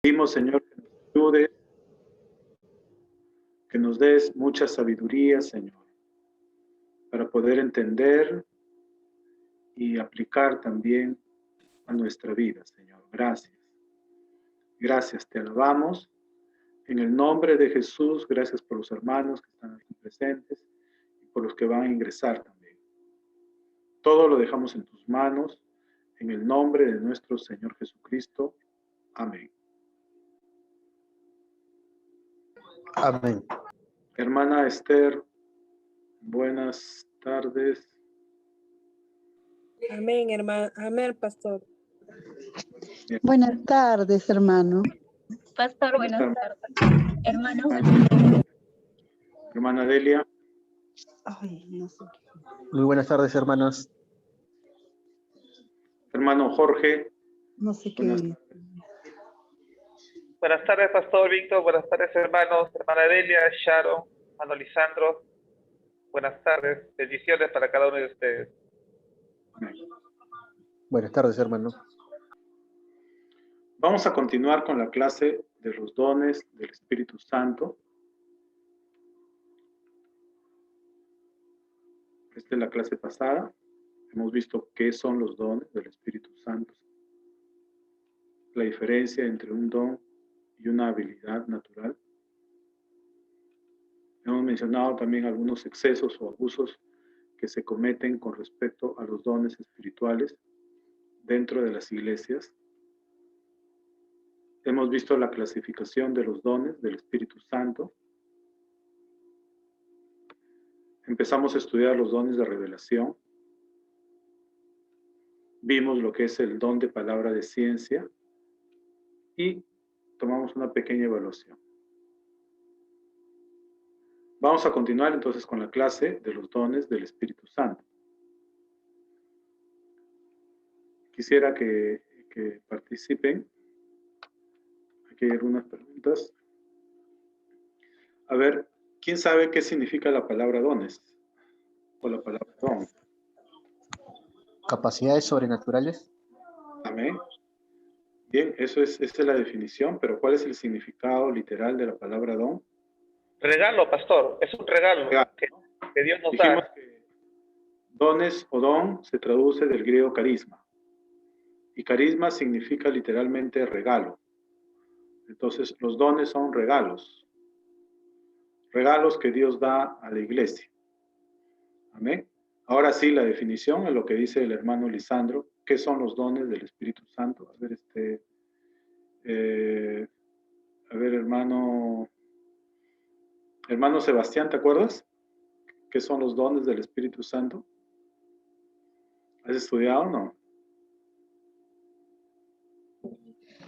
Pedimos, Señor, que nos ayudes, que nos des mucha sabiduría, Señor, para poder entender y aplicar también a nuestra vida, Señor. Gracias. Gracias, te alabamos. En el nombre de Jesús, gracias por los hermanos que están aquí presentes y por los que van a ingresar también. Todo lo dejamos en tus manos, en el nombre de nuestro Señor Jesucristo. Amén. Amén. Hermana Esther, buenas tardes. Amén, hermano. Amén, pastor. Bien. Buenas tardes, hermano. Pastor, buenas tardes. Hermano. Hermana Delia. Ay, no sé. Muy buenas tardes, hermanos. Hermano Jorge. No sé qué. Buenas tardes. Buenas tardes, Pastor Víctor. Buenas tardes, hermanos. Hermana Delia, Sharon, hermano Lisandro. Buenas tardes. Bendiciones para cada uno de ustedes. Amén. Buenas tardes, hermano. Vamos a continuar con la clase de los dones del Espíritu Santo. Esta es la clase pasada. Hemos visto qué son los dones del Espíritu Santo. La diferencia entre un don y una habilidad natural. Hemos mencionado también algunos excesos o abusos que se cometen con respecto a los dones espirituales dentro de las iglesias. Hemos visto la clasificación de los dones del Espíritu Santo. Empezamos a estudiar los dones de revelación. Vimos lo que es el don de palabra de ciencia y tomamos una pequeña evaluación. Vamos a continuar entonces con la clase de los dones del Espíritu Santo. Quisiera que participen. Aquí hay algunas preguntas. A ver, ¿quién sabe qué significa la palabra dones? O la palabra don. ¿Capacidades sobrenaturales? Amén. Bien, esa es la definición, pero ¿cuál es el significado literal de la palabra don? Regalo, Pastor. Es un regalo que Dios nos Dijimos da. que dones o don se traduce del griego carisma. Y carisma significa literalmente regalo. Entonces, los dones son regalos. Regalos que Dios da a la iglesia. Amén. Ahora sí, la definición es lo que dice el hermano Lisandro. ¿Qué son los dones del Espíritu Santo? A ver, hermano Sebastián, ¿te acuerdas? ¿Qué son los dones del Espíritu Santo? ¿Has estudiado o no?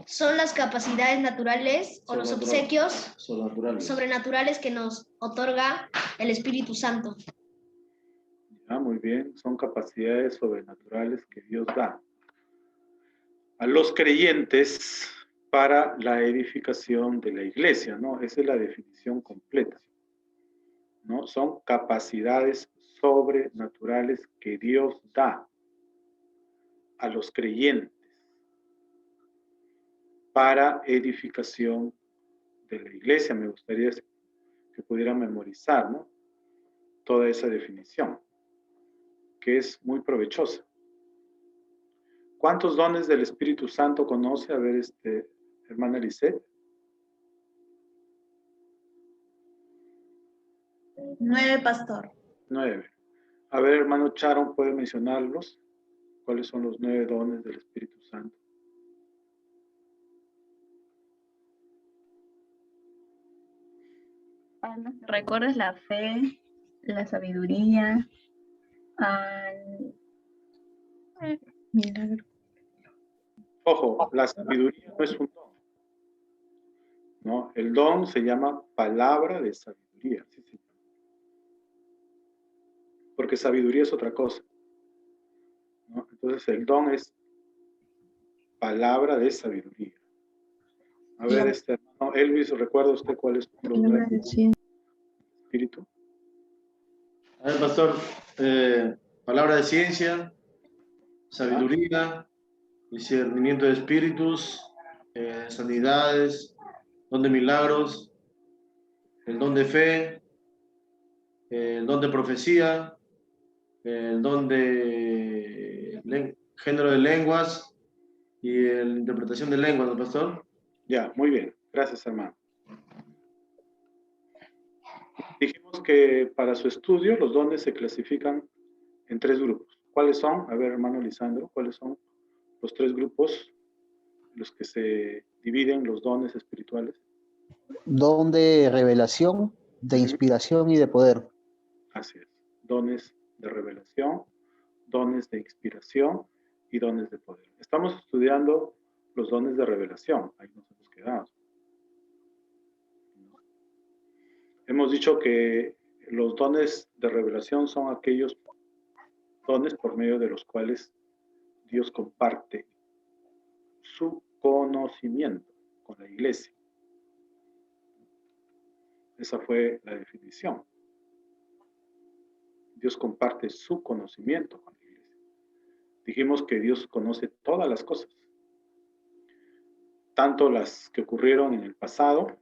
Son las capacidades naturales o los obsequios sobrenaturales que nos otorga el Espíritu Santo. Ah, muy bien. Son capacidades sobrenaturales que Dios da a los creyentes para la edificación de la iglesia, ¿no? Esa es la definición completa, ¿no? Son capacidades sobrenaturales que Dios da a los creyentes para edificación de la iglesia. Me gustaría que pudieran memorizar, ¿no? Toda esa definición, que es muy provechosa. ¿Cuántos dones del Espíritu Santo conoce? A ver, hermana Lisette. 9, Pastor. 9. A ver, hermano Charon, ¿puede mencionarlos? ¿Cuáles son los 9 dones del Espíritu Santo? ¿Recuerdas la fe, la sabiduría, milagro? Ojo, la sabiduría no es un don, ¿no? El don se llama palabra de sabiduría, sí, sí. Porque sabiduría es otra cosa, ¿no? Entonces el don es palabra de sabiduría. A ver, hermano Elvis, ¿recuerda usted cuáles son los 9 dones del Espíritu? A ver, pastor, palabra de ciencia, sabiduría, discernimiento de espíritus, sanidades, don de milagros, el don de fe, el don de profecía, el don de género de lenguas y la interpretación de lenguas, ¿no, pastor? Ya, muy bien. Gracias, hermano. Dijimos que para su estudio los dones se clasifican en 3 grupos. ¿Cuáles son? A ver, hermano Lisandro, ¿cuáles son los 3 grupos en los que se dividen los dones espirituales? Don de revelación, de inspiración y de poder. Así es. Dones de revelación, dones de inspiración y dones de poder. Estamos estudiando los dones de revelación. Ahí nos hemos quedado. Hemos dicho que los dones de revelación son aquellos dones por medio de los cuales Dios comparte su conocimiento con la iglesia. Esa fue la definición. Dios comparte su conocimiento con la iglesia. Dijimos que Dios conoce todas las cosas, tanto las que ocurrieron en el pasado,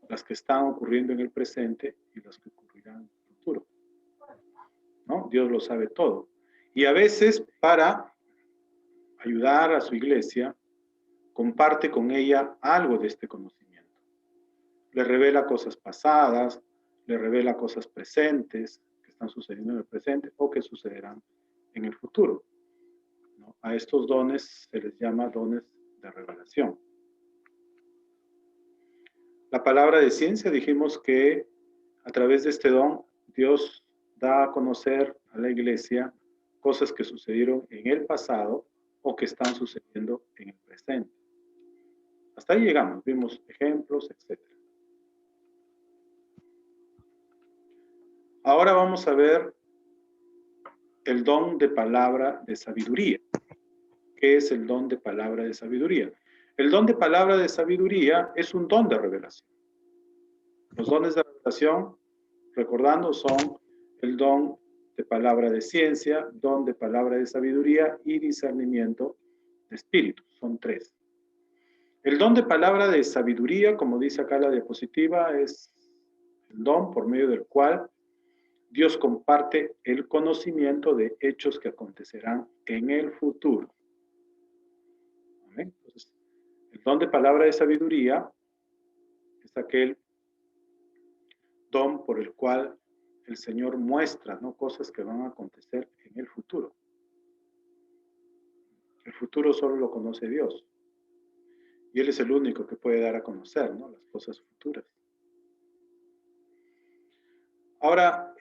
las que están ocurriendo en el presente y las que ocurrirán en el futuro. ¿No? Dios lo sabe todo. Y a veces, para ayudar a su iglesia, comparte con ella algo de este conocimiento. Le revela cosas pasadas, le revela cosas presentes que están sucediendo en el presente o que sucederán en el futuro. ¿No? A estos dones se les llama dones de revelación. La palabra de ciencia, dijimos que a través de este don, Dios da a conocer a la iglesia cosas que sucedieron en el pasado o que están sucediendo en el presente. Hasta ahí llegamos, vimos ejemplos, etc. Ahora vamos a ver el don de palabra de sabiduría. ¿Qué es el don de palabra de sabiduría? El don de palabra de sabiduría es un don de revelación. Los dones de revelación, recordando, son el don de palabra de ciencia, don de palabra de sabiduría y discernimiento de espíritu. Son 3. El don de palabra de sabiduría, como dice acá la diapositiva, es el don por medio del cual Dios comparte el conocimiento de hechos que acontecerán en el futuro. ¿Amén? Entonces, el don de palabra de sabiduría es aquel don por el cual el Señor muestra, ¿no?, cosas que van a acontecer en el futuro. El futuro solo lo conoce Dios. Y Él es el único que puede dar a conocer, ¿no?, las cosas futuras. Ahora,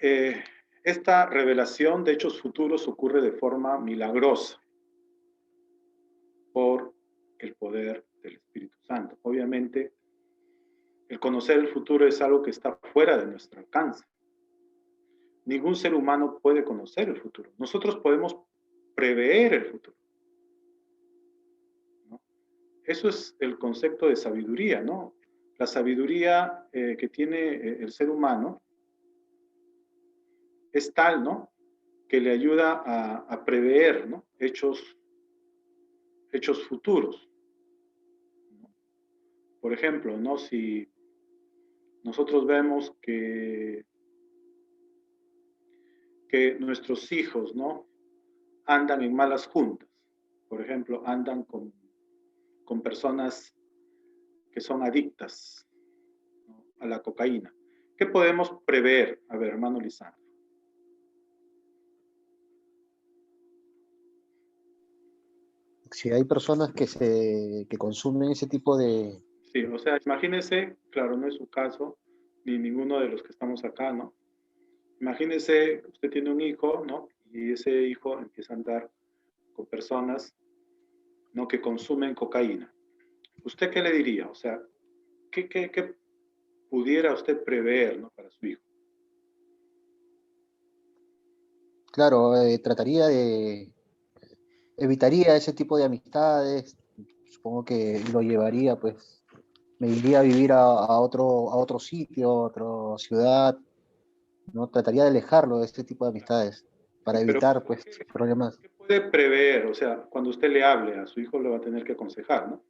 esta revelación de hechos futuros ocurre de forma milagrosa por el poder del Espíritu Santo. Obviamente, el conocer el futuro es algo que está fuera de nuestro alcance. Ningún ser humano puede conocer el futuro. Nosotros podemos prever el futuro, ¿no? Eso es el concepto de sabiduría, ¿no? La sabiduría que tiene el ser humano es tal, ¿no?, que le ayuda a prever, ¿no?, hechos futuros, ¿no? Por ejemplo, ¿no?, si nosotros vemos que nuestros hijos, ¿no?, andan en malas juntas, por ejemplo, andan con personas que son adictas, ¿no?, a la cocaína. ¿Qué podemos prever? A ver, hermano Lisandro. Si hay personas que consumen ese tipo de... Sí, o sea, imagínese, claro, no es su caso, ni ninguno de los que estamos acá, ¿no? Imagínese, usted tiene un hijo, ¿no? Y ese hijo empieza a andar con personas, ¿no?, que consumen cocaína. ¿Usted qué le diría? O sea, ¿qué pudiera usted prever, ¿no?, para su hijo? Claro, evitaría ese tipo de amistades. Supongo que lo llevaría, pues, me iría a vivir a otro sitio, a otra ciudad, ¿no? Trataría de alejarlo de este tipo de amistades para Pero, evitar, pues, problemas. ¿qué puede prever? O sea, cuando usted le hable a su hijo, le va a tener que aconsejar, ¿no?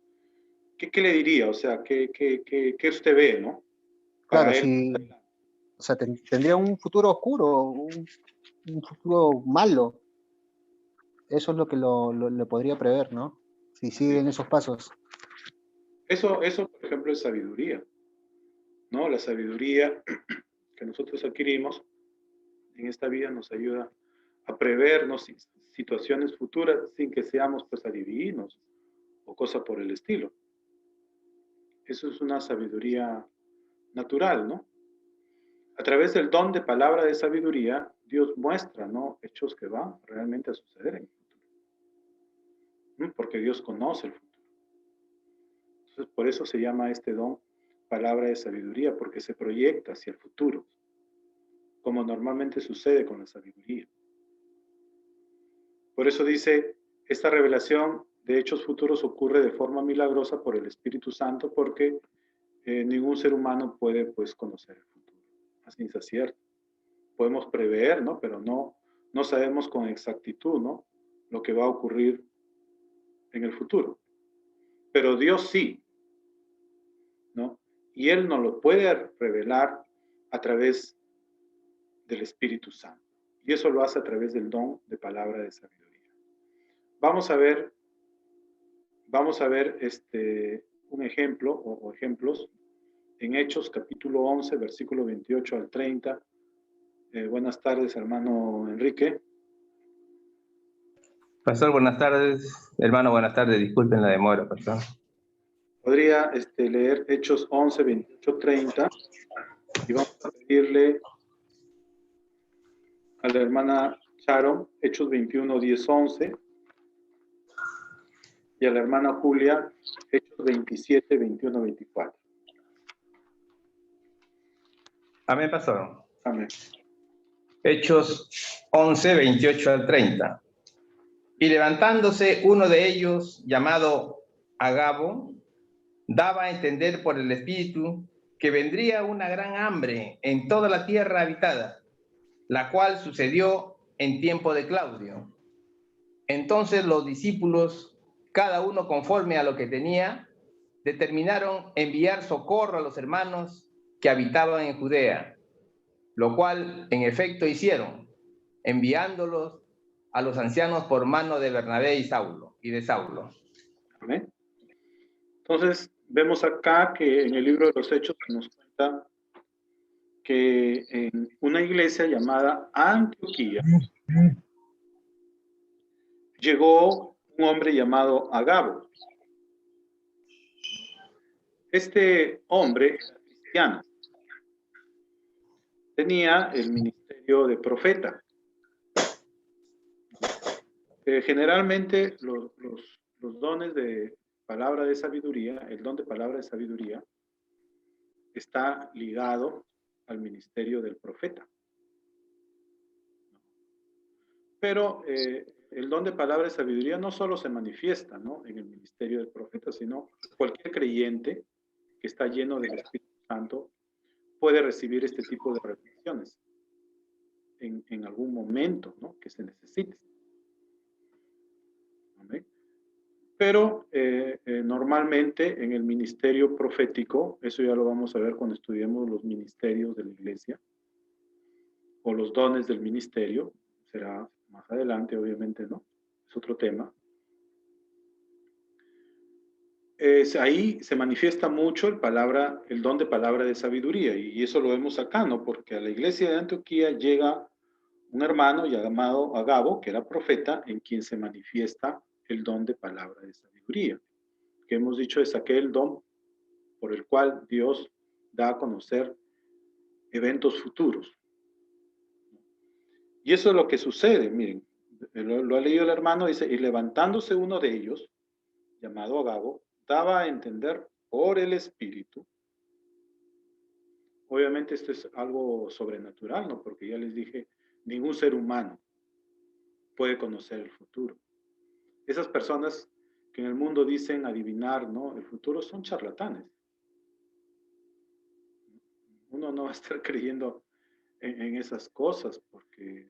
¿qué le diría? O sea, ¿qué usted ve, no? Claro, Para él. si, o sea, tendría un futuro oscuro, un futuro malo. Eso es lo que lo podría prever, ¿no? Si siguen esos pasos. Eso, por ejemplo, es sabiduría, ¿no? La sabiduría que nosotros adquirimos en esta vida nos ayuda a prevernos situaciones futuras sin que seamos, pues, adivinos o cosa por el estilo. Eso es una sabiduría natural, ¿no? A través del don de palabra de sabiduría, Dios muestra, ¿no? Hechos que van realmente a suceder en el futuro. ¿Mm? Porque Dios conoce el futuro. Entonces, por eso se llama este don palabra de sabiduría, porque se proyecta hacia el futuro, como normalmente sucede con la sabiduría. Por eso dice, esta revelación de hechos futuros ocurre de forma milagrosa por el Espíritu Santo, porque ningún ser humano puede, pues, conocer el futuro. Así es cierto. Podemos prever, ¿no? Pero no sabemos con exactitud, ¿no? Lo que va a ocurrir en el futuro. Pero Dios sí, ¿no? Y Él nos lo puede revelar a través del Espíritu Santo. Y eso lo hace a través del don de palabra de sabiduría. Vamos a ver un ejemplo o ejemplos en Hechos capítulo 11, versículo 28 al 30. Buenas tardes, hermano Enrique. Pastor, buenas tardes. Hermano, buenas tardes. Disculpen la demora, pastor. Podría leer Hechos 11, 28, 30 y vamos a pedirle a la hermana Sharon, Hechos 21, 10, 11 y a la hermana Julia, Hechos 27, 21, 24. Amén, pastor. Amén. Hechos 11, 28 al 30. Y levantándose uno de ellos, llamado Agabo, daba a entender por el Espíritu que vendría una gran hambre en toda la tierra habitada, la cual sucedió en tiempo de Claudio. Entonces los discípulos, cada uno conforme a lo que tenía, determinaron enviar socorro a los hermanos que habitaban en Judea, lo cual en efecto hicieron, enviándolos a los ancianos por mano de Bernabé y de Saulo. Amén. Entonces, vemos acá que en el libro de los Hechos nos cuenta que en una iglesia llamada Antioquía llegó un hombre llamado Agabo. Este hombre era cristiano. Tenía el ministerio de profeta. Generalmente los dones de palabra de sabiduría, el don de palabra de sabiduría, está ligado al ministerio del profeta. Pero el don de palabra de sabiduría no solo se manifiesta, ¿no?, en el ministerio del profeta, sino cualquier creyente que está lleno del Espíritu Santo puede recibir este tipo de revelaciones en algún momento, ¿no?, que se necesite. ¿Okay? Pero normalmente en el ministerio profético, eso ya lo vamos a ver cuando estudiemos los ministerios de la iglesia, o los dones del ministerio, será más adelante, obviamente, ¿no? Es otro tema. Ahí se manifiesta mucho el don de palabra de sabiduría, y eso lo vemos acá, ¿no? Porque a la iglesia de Antioquía llega un hermano llamado Agabo, que era profeta, en quien se manifiesta el don de palabra de sabiduría, que hemos dicho es aquel don por el cual Dios da a conocer eventos futuros. Y eso es lo que sucede, miren, lo ha leído el hermano, dice, y levantándose uno de ellos, llamado Agabo, daba a entender por el Espíritu. Obviamente esto es algo sobrenatural, ¿no? Porque ya les dije, ningún ser humano puede conocer el futuro. Esas personas que en el mundo dicen adivinar, ¿no?, el futuro, son charlatanes. Uno no va a estar creyendo en esas cosas, porque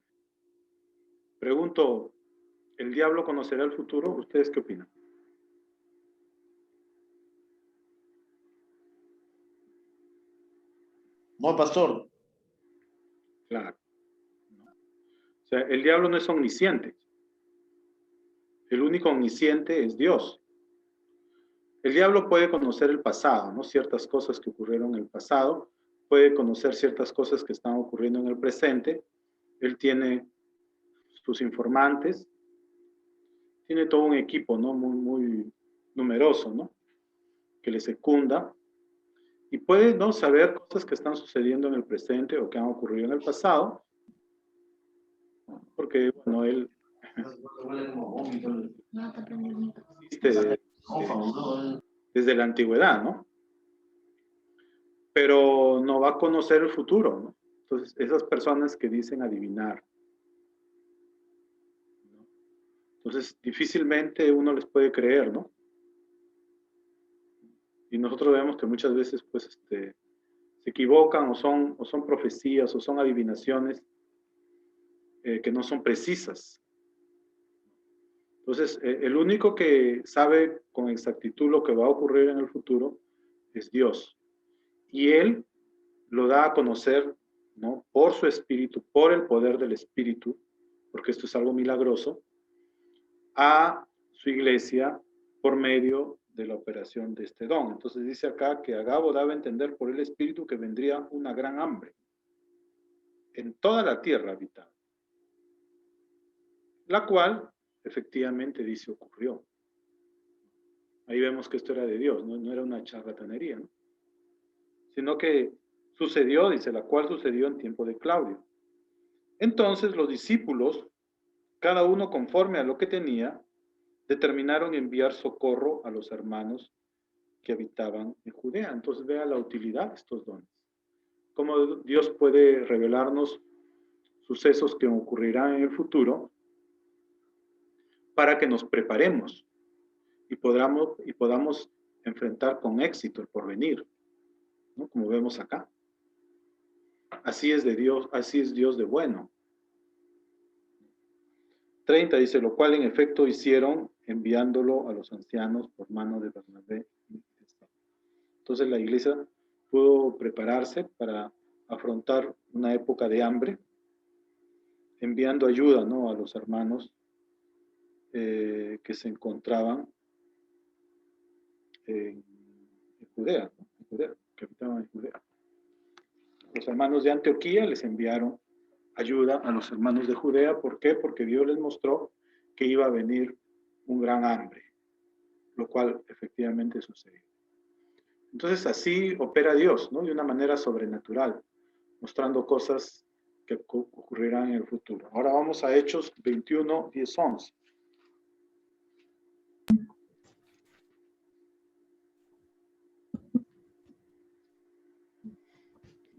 pregunto, ¿el diablo conocerá el futuro? ¿Ustedes qué opinan? No, pastor. Claro. O sea, el diablo no es omnisciente. El único omnisciente es Dios. El diablo puede conocer el pasado, ¿no? Ciertas cosas que ocurrieron en el pasado, puede conocer ciertas cosas que están ocurriendo en el presente. Él tiene sus informantes, tiene todo un equipo, ¿no? Muy numeroso, ¿no? Que le secunda y puede, ¿no? Saber cosas que están sucediendo en el presente o que han ocurrido en el pasado, porque, bueno, él existe desde la antigüedad, ¿no? Pero no va a conocer el futuro, ¿no? Entonces, esas personas que dicen adivinar, ¿no? Entonces, difícilmente uno les puede creer, ¿no? Y nosotros vemos que muchas veces, pues, se equivocan o son profecías o son adivinaciones que no son precisas. Entonces, el único que sabe con exactitud lo que va a ocurrir en el futuro es Dios. Y Él lo da a conocer, ¿no? Por su espíritu, por el poder del espíritu, porque esto es algo milagroso, a su iglesia por medio de la operación de este don. Entonces dice acá que Agabo daba a entender por el espíritu que vendría una gran hambre en toda la tierra habitada, la cual efectivamente dice ocurrió. Ahí vemos que esto era de Dios, no era una charlatanería, ¿no? Sino que sucedió, dice, la cual sucedió en tiempo de Claudio. Entonces los discípulos, cada uno conforme a lo que tenía, determinaron enviar socorro a los hermanos que habitaban en Judea. Entonces vea la utilidad de estos dones. Cómo Dios puede revelarnos sucesos que ocurrirán en el futuro para que nos preparemos y podamos enfrentar con éxito el porvenir, ¿no? Como vemos acá. Así es de Dios, así es Dios de bueno. 30 dice, lo cual en efecto hicieron enviándolo a los ancianos por mano de Bernabé. Entonces la iglesia pudo prepararse para afrontar una época de hambre, enviando ayuda, ¿no? A los hermanos que se encontraban en Judea, ¿no? En Judea, que habitaban en Judea. Los hermanos de Antioquía les enviaron ayuda a los hermanos de Judea. ¿Por qué? Porque Dios les mostró que iba a venir un gran hambre, lo cual efectivamente sucedió. Entonces así opera Dios, ¿no? De una manera sobrenatural, mostrando cosas que ocurrirán en el futuro. Ahora vamos a Hechos 21, 10, 11.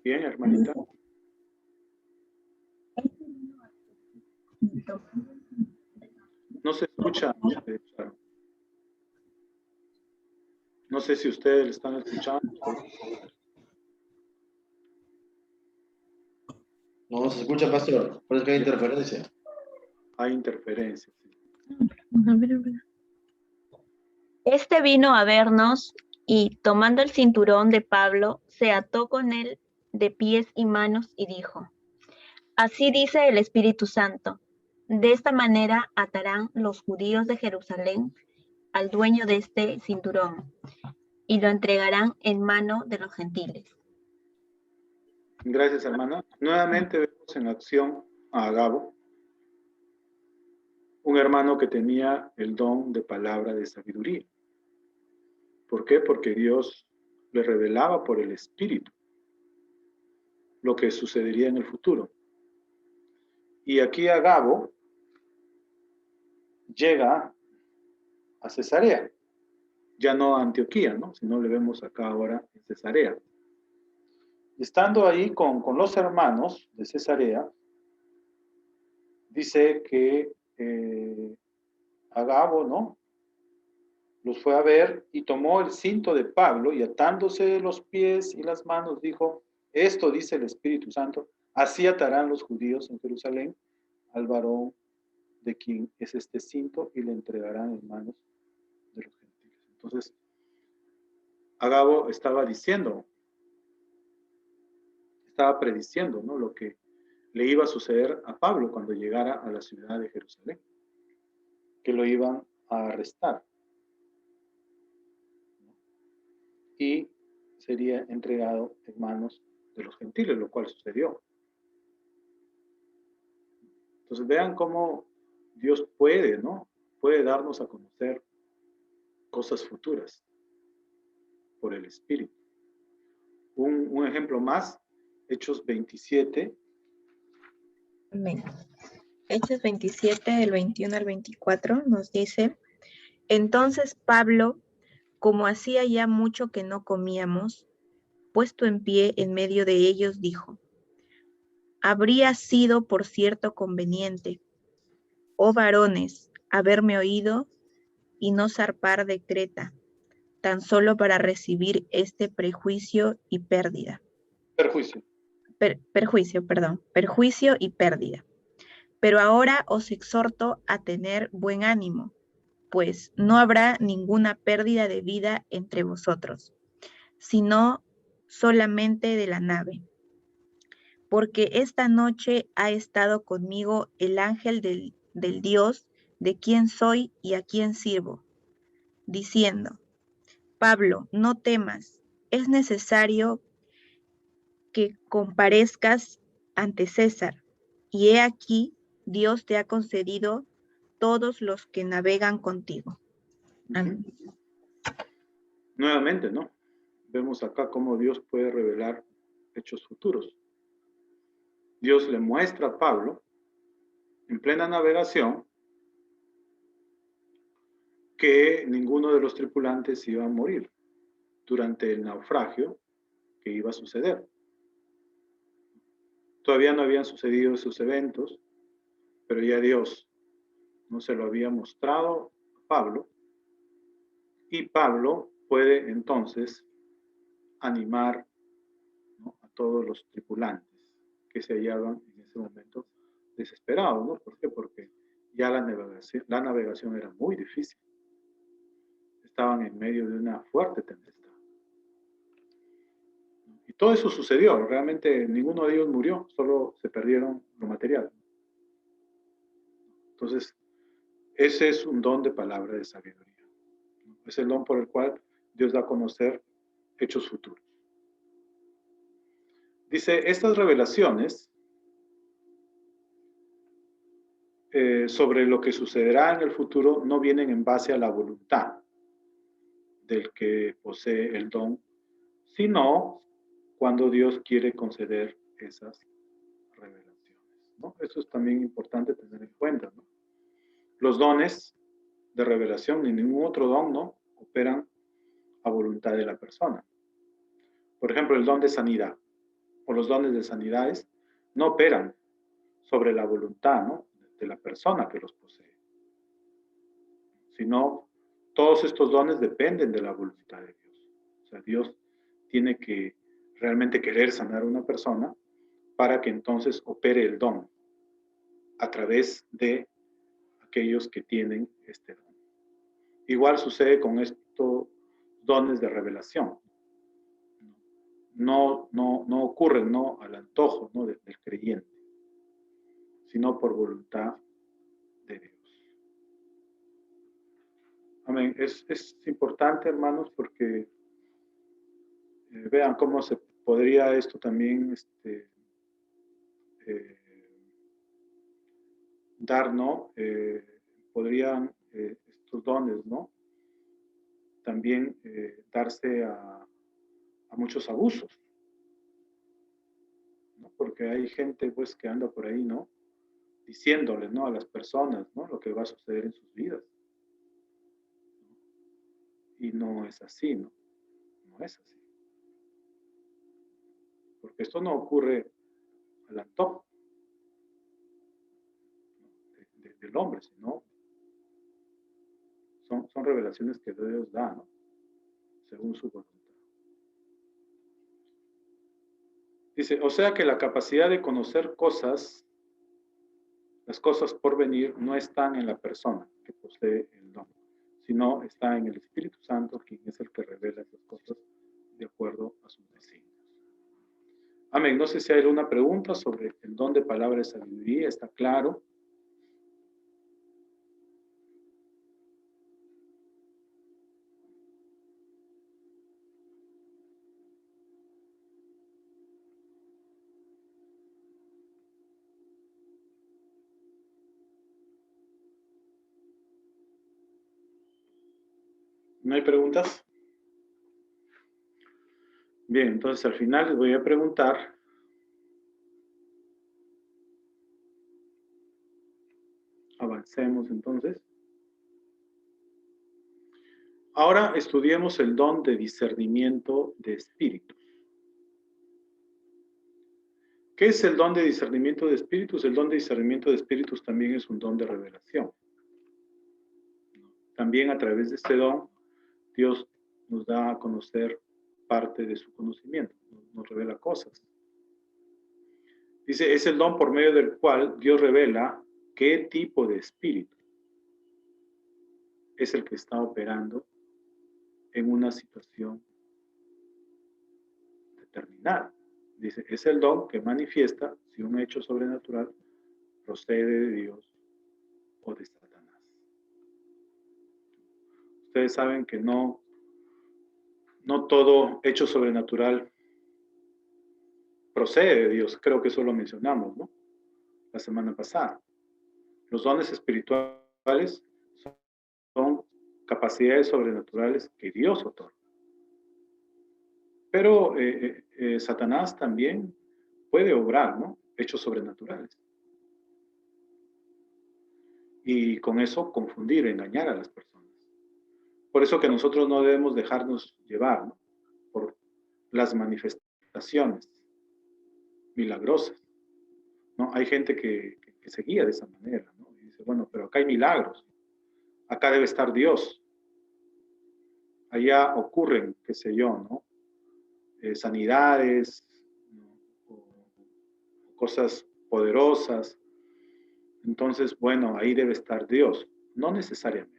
Bien, hermanita. No se escucha. No sé si ustedes le están escuchando. No se escucha, pastor. Por eso que hay interferencia. Hay interferencia. Sí. Este vino a vernos y, tomando el cinturón de Pablo, se ató con él de pies y manos y dijo, así dice el Espíritu Santo, de esta manera atarán los judíos de Jerusalén al dueño de este cinturón y lo entregarán en mano de los gentiles. Gracias, hermana. Nuevamente vemos en acción a Agabo, un hermano que tenía el don de palabra de sabiduría. ¿Por qué? Porque Dios le revelaba por el Espíritu lo que sucedería en el futuro. Y aquí Agabo llega a Cesarea, ya no a Antioquía, ¿no? Sino le vemos acá ahora en Cesarea. Y estando ahí con los hermanos de Cesarea, dice que Agabo, ¿no? Los fue a ver y tomó el cinto de Pablo y atándose los pies y las manos dijo, esto dice el Espíritu Santo, así atarán los judíos en Jerusalén al varón de quien es este cinto y le entregarán en manos de los gentiles. Entonces, Agabo estaba diciendo estaba prediciendo, ¿no? Lo que le iba a suceder a Pablo cuando llegara a la ciudad de Jerusalén, que lo iban a arrestar y sería entregado en manos de los gentiles, lo cual sucedió. Entonces vean cómo Dios puede, ¿no? Puede darnos a conocer cosas futuras por el Espíritu. Un ejemplo más, Hechos 27. Amén. Hechos 27, del 21 al 24, nos dice: Entonces Pablo, como hacía ya mucho que no comíamos, puesto en pie en medio de ellos, dijo: Habría sido por cierto conveniente, oh varones, haberme oído y no zarpar de Creta, tan solo para recibir este perjuicio y pérdida. Perjuicio y pérdida. Pero ahora os exhorto a tener buen ánimo, pues no habrá ninguna pérdida de vida entre vosotros, sino solamente de la nave. Porque esta noche ha estado conmigo el ángel del Dios, de quien soy y a quien sirvo, diciendo: Pablo, no temas, es necesario que comparezcas ante César, y he aquí, Dios te ha concedido todos los que navegan contigo. Amén. Nuevamente, ¿no? Vemos acá cómo Dios puede revelar hechos futuros. Dios le muestra a Pablo, en plena navegación, que ninguno de los tripulantes iba a morir durante el naufragio que iba a suceder. Todavía no habían sucedido esos eventos, pero ya Dios no se lo había mostrado a Pablo, y Pablo puede entonces animar, ¿no?, a todos los tripulantes que se hallaban en ese momento desesperados, ¿no? ¿Por qué? Porque ya la navegación era muy difícil. Estaban en medio de una fuerte tempestad. Y todo eso sucedió. Realmente ninguno de ellos murió, solo se perdieron lo material. Entonces, ese es un don de palabra de sabiduría. Es el don por el cual Dios da a conocer hechos futuros. Dice, estas revelaciones sobre lo que sucederá en el futuro no vienen en base a la voluntad del que posee el don, sino cuando Dios quiere conceder esas revelaciones, ¿no? Eso es también importante tener en cuenta, ¿no? Los dones de revelación ni ningún otro don, ¿no?, operan a voluntad de la persona. Por ejemplo, el don de sanidad o los dones de sanidades no operan sobre la voluntad, ¿no?, de la persona que los posee, sino todos estos dones dependen de la voluntad de Dios. O sea, Dios tiene que realmente querer sanar a una persona para que entonces opere el don a través de aquellos que tienen este don. Igual sucede con estos dones de revelación. No ocurren, ¿no?, al antojo, ¿no?, del creyente, sino por voluntad de Dios. Amén. Es importante, hermanos, porque vean cómo se podría esto también dar, ¿no? Podrían estos dones, ¿no?, también darse a muchos abusos, ¿no? Porque hay gente, pues, que anda por ahí, ¿no?, diciéndoles, ¿no?, a las personas, ¿no?, lo que va a suceder en sus vidas. Y no es así, ¿no? No es así. Porque esto no ocurre al antojo del hombre, sino son revelaciones que Dios da, ¿no?, según su voluntad. Dice, o sea que la capacidad de conocer cosas, las cosas por venir, no están en la persona que posee el don, sino está en el Espíritu Santo, quien es el que revela esas cosas de acuerdo a sus designios. Amén. No sé si hay alguna pregunta sobre el don de palabra de sabiduría. ¿Está claro? ¿No hay preguntas? Bien, entonces al final les voy a preguntar. Avancemos entonces. Ahora estudiemos el don de discernimiento de espíritus. ¿Qué es el don de discernimiento de espíritus? El don de discernimiento de espíritus también es un don de revelación. También a través de este don, Dios nos da a conocer parte de su conocimiento, nos revela cosas. Dice, es el don por medio del cual Dios revela qué tipo de espíritu es el que está operando en una situación determinada. Dice, es el don que manifiesta si un hecho sobrenatural procede de Dios o de Satanás. Ustedes saben que no todo hecho sobrenatural procede de Dios. Creo que eso lo mencionamos, ¿no? La semana pasada. Los dones espirituales son capacidades sobrenaturales que Dios otorga. Pero Satanás también puede obrar, ¿no? Hechos sobrenaturales. Y con eso confundir, engañar a las personas. Por eso que nosotros no debemos dejarnos llevar, ¿no? Por las manifestaciones milagrosas, ¿no? Hay gente que se guía de esa manera, ¿no? Y dice, bueno, pero acá hay milagros. Acá debe estar Dios. Allá ocurren, qué sé yo, ¿no? Sanidades, ¿no? O cosas poderosas. Entonces, bueno, ahí debe estar Dios. No necesariamente.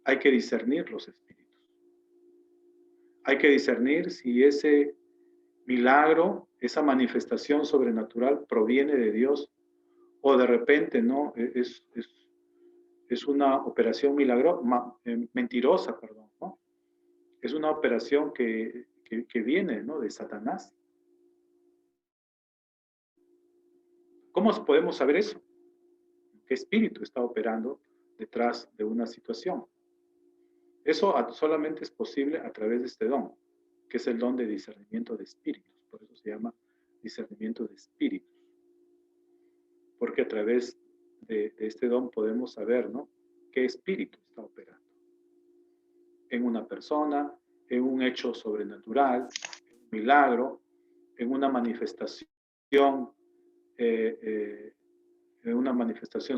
Hay que discernir los espíritus. Hay que discernir si ese milagro, esa manifestación sobrenatural proviene de Dios o de repente, ¿no? Es una operación mentirosa, perdón, ¿no? Es una operación que viene, ¿no? De Satanás. ¿Cómo podemos saber eso? ¿Qué espíritu está operando detrás de una situación? Eso solamente es posible a través de este don, que es el don de discernimiento de espíritus. Por eso se llama discernimiento de espíritus. Porque a través de este don podemos saber, ¿no? ¿Qué espíritu está operando? En una persona, en un hecho sobrenatural, en un milagro, en una manifestación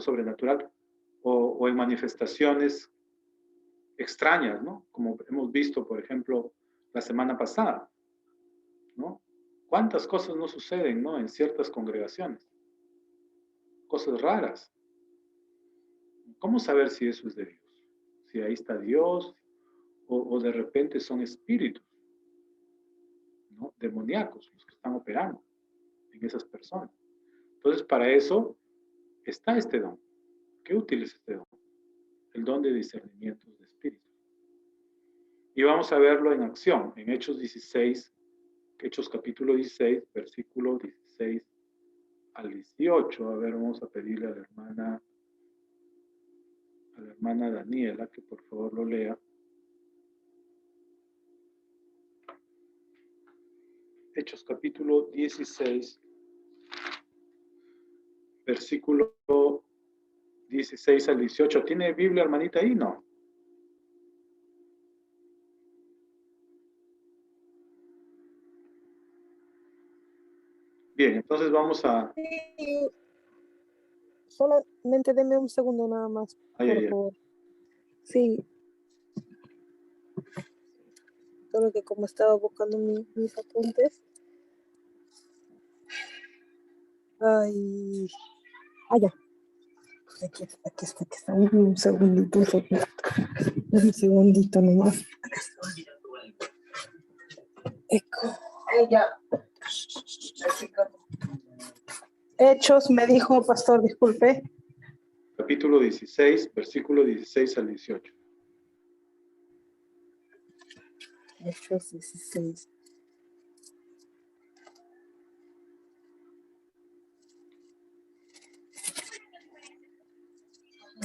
sobrenatural o en manifestaciones extrañas, ¿no? Como hemos visto, por ejemplo, la semana pasada, ¿no? ¿Cuántas cosas no suceden, ¿no? En ciertas congregaciones? Cosas raras. ¿Cómo saber si eso es de Dios? Si ahí está Dios o de repente son espíritus, ¿no? Demoníacos los que están operando en esas personas. Entonces, para eso está este don. ¿Qué útil es este don? El don de discernimiento de espíritus. Y vamos a verlo en acción, en Hechos 16, Hechos capítulo 16, versículo 16 al 18. A ver, vamos a pedirle a la hermana Daniela que por favor lo lea. Hechos capítulo 16, versículo 16 al 18. ¿Tiene Biblia, hermanita, ahí? No. Bien, entonces vamos a... Sí, solamente deme un segundo nada más, por favor. Sí. Solo que como estaba buscando mis apuntes. Ay. Ah, ya. Aquí está. Un segundito. Un segundito nomás. Eco. Ya. Hechos, me dijo, pastor, disculpe. Capítulo 16, versículo 16 al 18. Hechos 16.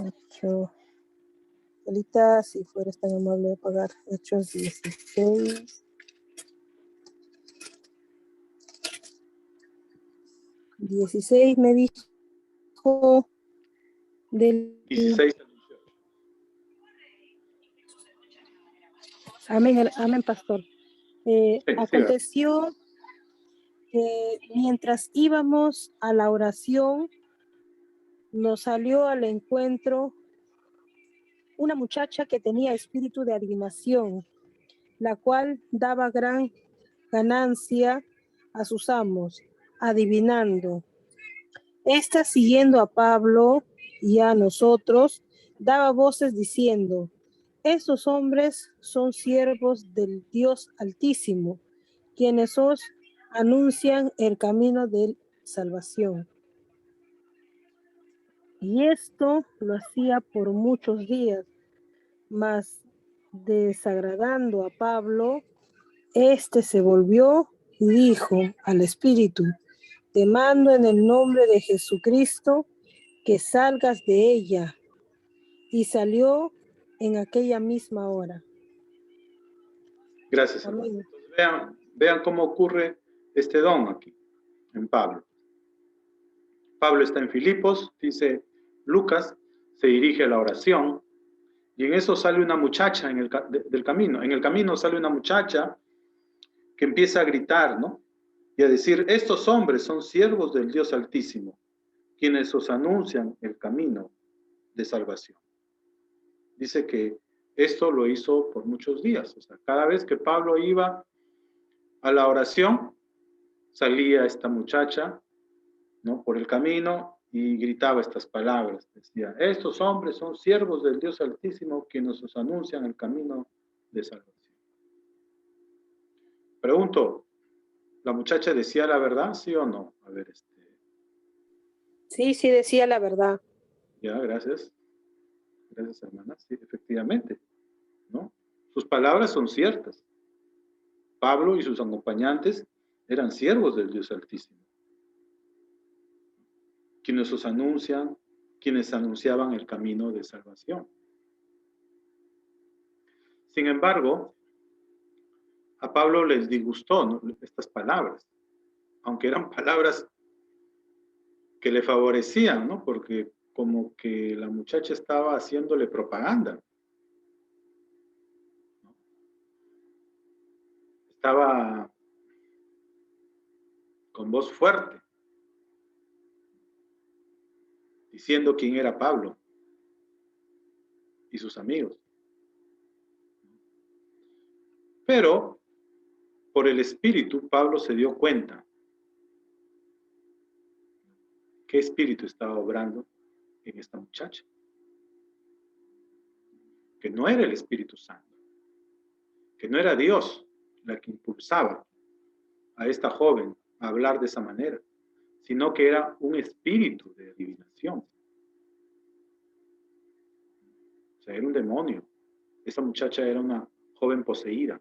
Hechos. Solita, si fueras tan amable de pagar. Hechos 16. 16 me dijo del 16 al 18. Amén, amén, pastor. Sí, Aconteció que mientras íbamos a la oración, nos salió al encuentro una muchacha que tenía espíritu de adivinación, la cual daba gran ganancia a sus amos, adivinando. Esta, siguiendo a Pablo y a nosotros, daba voces diciendo: estos hombres son siervos del Dios Altísimo, quienes os anuncian el camino de salvación. Y esto lo hacía por muchos días, mas desagradando a Pablo, éste se volvió y dijo al Espíritu: te mando en el nombre de Jesucristo que salgas de ella. Y salió en aquella misma hora. Gracias, hermano. Vean cómo ocurre este don aquí, en Pablo. Pablo está en Filipos, dice Lucas, se dirige a la oración, y en eso sale una muchacha del camino. En el camino sale una muchacha que empieza a gritar, ¿no? Y a decir: estos hombres son siervos del Dios Altísimo, quienes os anuncian el camino de salvación. Dice que esto lo hizo por muchos días. O sea, cada vez que Pablo iba a la oración, salía esta muchacha, ¿no?, por el camino y gritaba estas palabras. Decía: estos hombres son siervos del Dios Altísimo, quienes os anuncian el camino de salvación. Pregunto, ¿la muchacha decía la verdad, sí o no? A ver, Sí, decía la verdad. Ya, gracias. Gracias, hermana. Sí, efectivamente, ¿no? Sus palabras son ciertas. Pablo y sus acompañantes eran siervos del Dios Altísimo, quienes os anuncian, quienes anunciaban el camino de salvación. Sin embargo, a Pablo les disgustó, ¿no?, estas palabras, aunque eran palabras que le favorecían, ¿no?, porque como que la muchacha estaba haciéndole propaganda. Estaba con voz fuerte, diciendo quién era Pablo y sus amigos. Pero por el Espíritu, Pablo se dio cuenta qué espíritu estaba obrando en esta muchacha. Que no era el Espíritu Santo, que no era Dios la que impulsaba a esta joven a hablar de esa manera, sino que era un espíritu de adivinación. O sea, era un demonio. Esa muchacha era una joven poseída.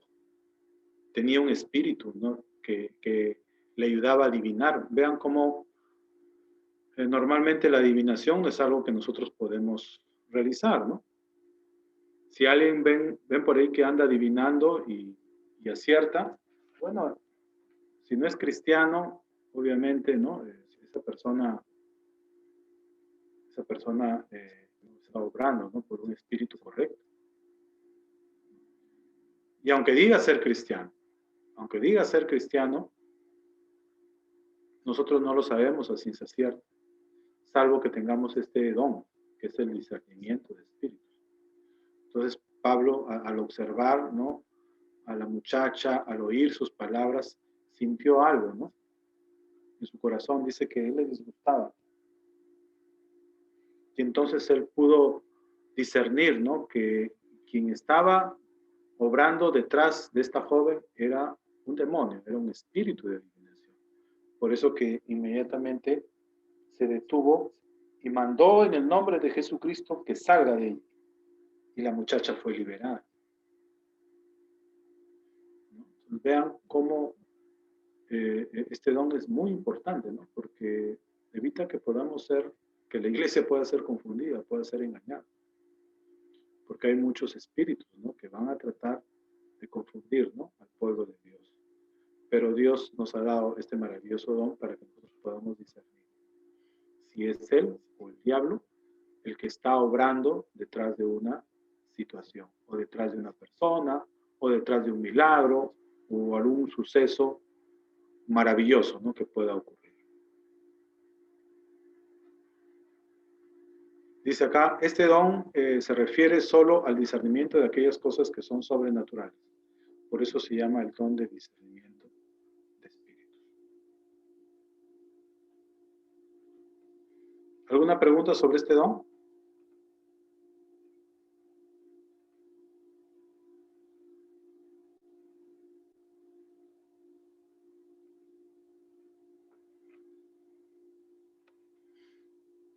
Tenía un espíritu, ¿no?, que le ayudaba a adivinar. Vean cómo normalmente la adivinación es algo que nosotros podemos realizar, ¿no? Si alguien ven por ahí que anda adivinando y acierta, bueno, si no es cristiano, obviamente, ¿no?, esa persona está obrando, ¿no?, por un espíritu correcto. Y aunque diga ser cristiano, nosotros no lo sabemos a ciencia cierta, salvo que tengamos este don, que es el discernimiento de espíritus. Entonces, Pablo, al observar, ¿no?, a la muchacha, al oír sus palabras, sintió algo, ¿no?, en su corazón. Dice que él le disgustaba. Y entonces él pudo discernir, ¿no?, que quien estaba obrando detrás de esta joven era un demonio, era un espíritu de adivinación. Por eso que inmediatamente se detuvo y mandó en el nombre de Jesucristo que salga de ella. Y la muchacha fue liberada. ¿No? Vean cómo este don es muy importante, ¿no? Porque evita que que la iglesia pueda ser confundida, pueda ser engañada. Porque hay muchos espíritus, ¿no? Que van a tratar de confundir, ¿no? Al pueblo de Dios. Pero Dios nos ha dado este maravilloso don para que nosotros podamos discernir si es Él o el diablo el que está obrando detrás de una situación, o detrás de una persona, o detrás de un milagro, o algún suceso maravilloso, ¿no? Que pueda ocurrir. Dice acá, este don se refiere solo al discernimiento de aquellas cosas que son sobrenaturales. Por eso se llama el don de discernimiento de espíritus. ¿Alguna pregunta sobre este don?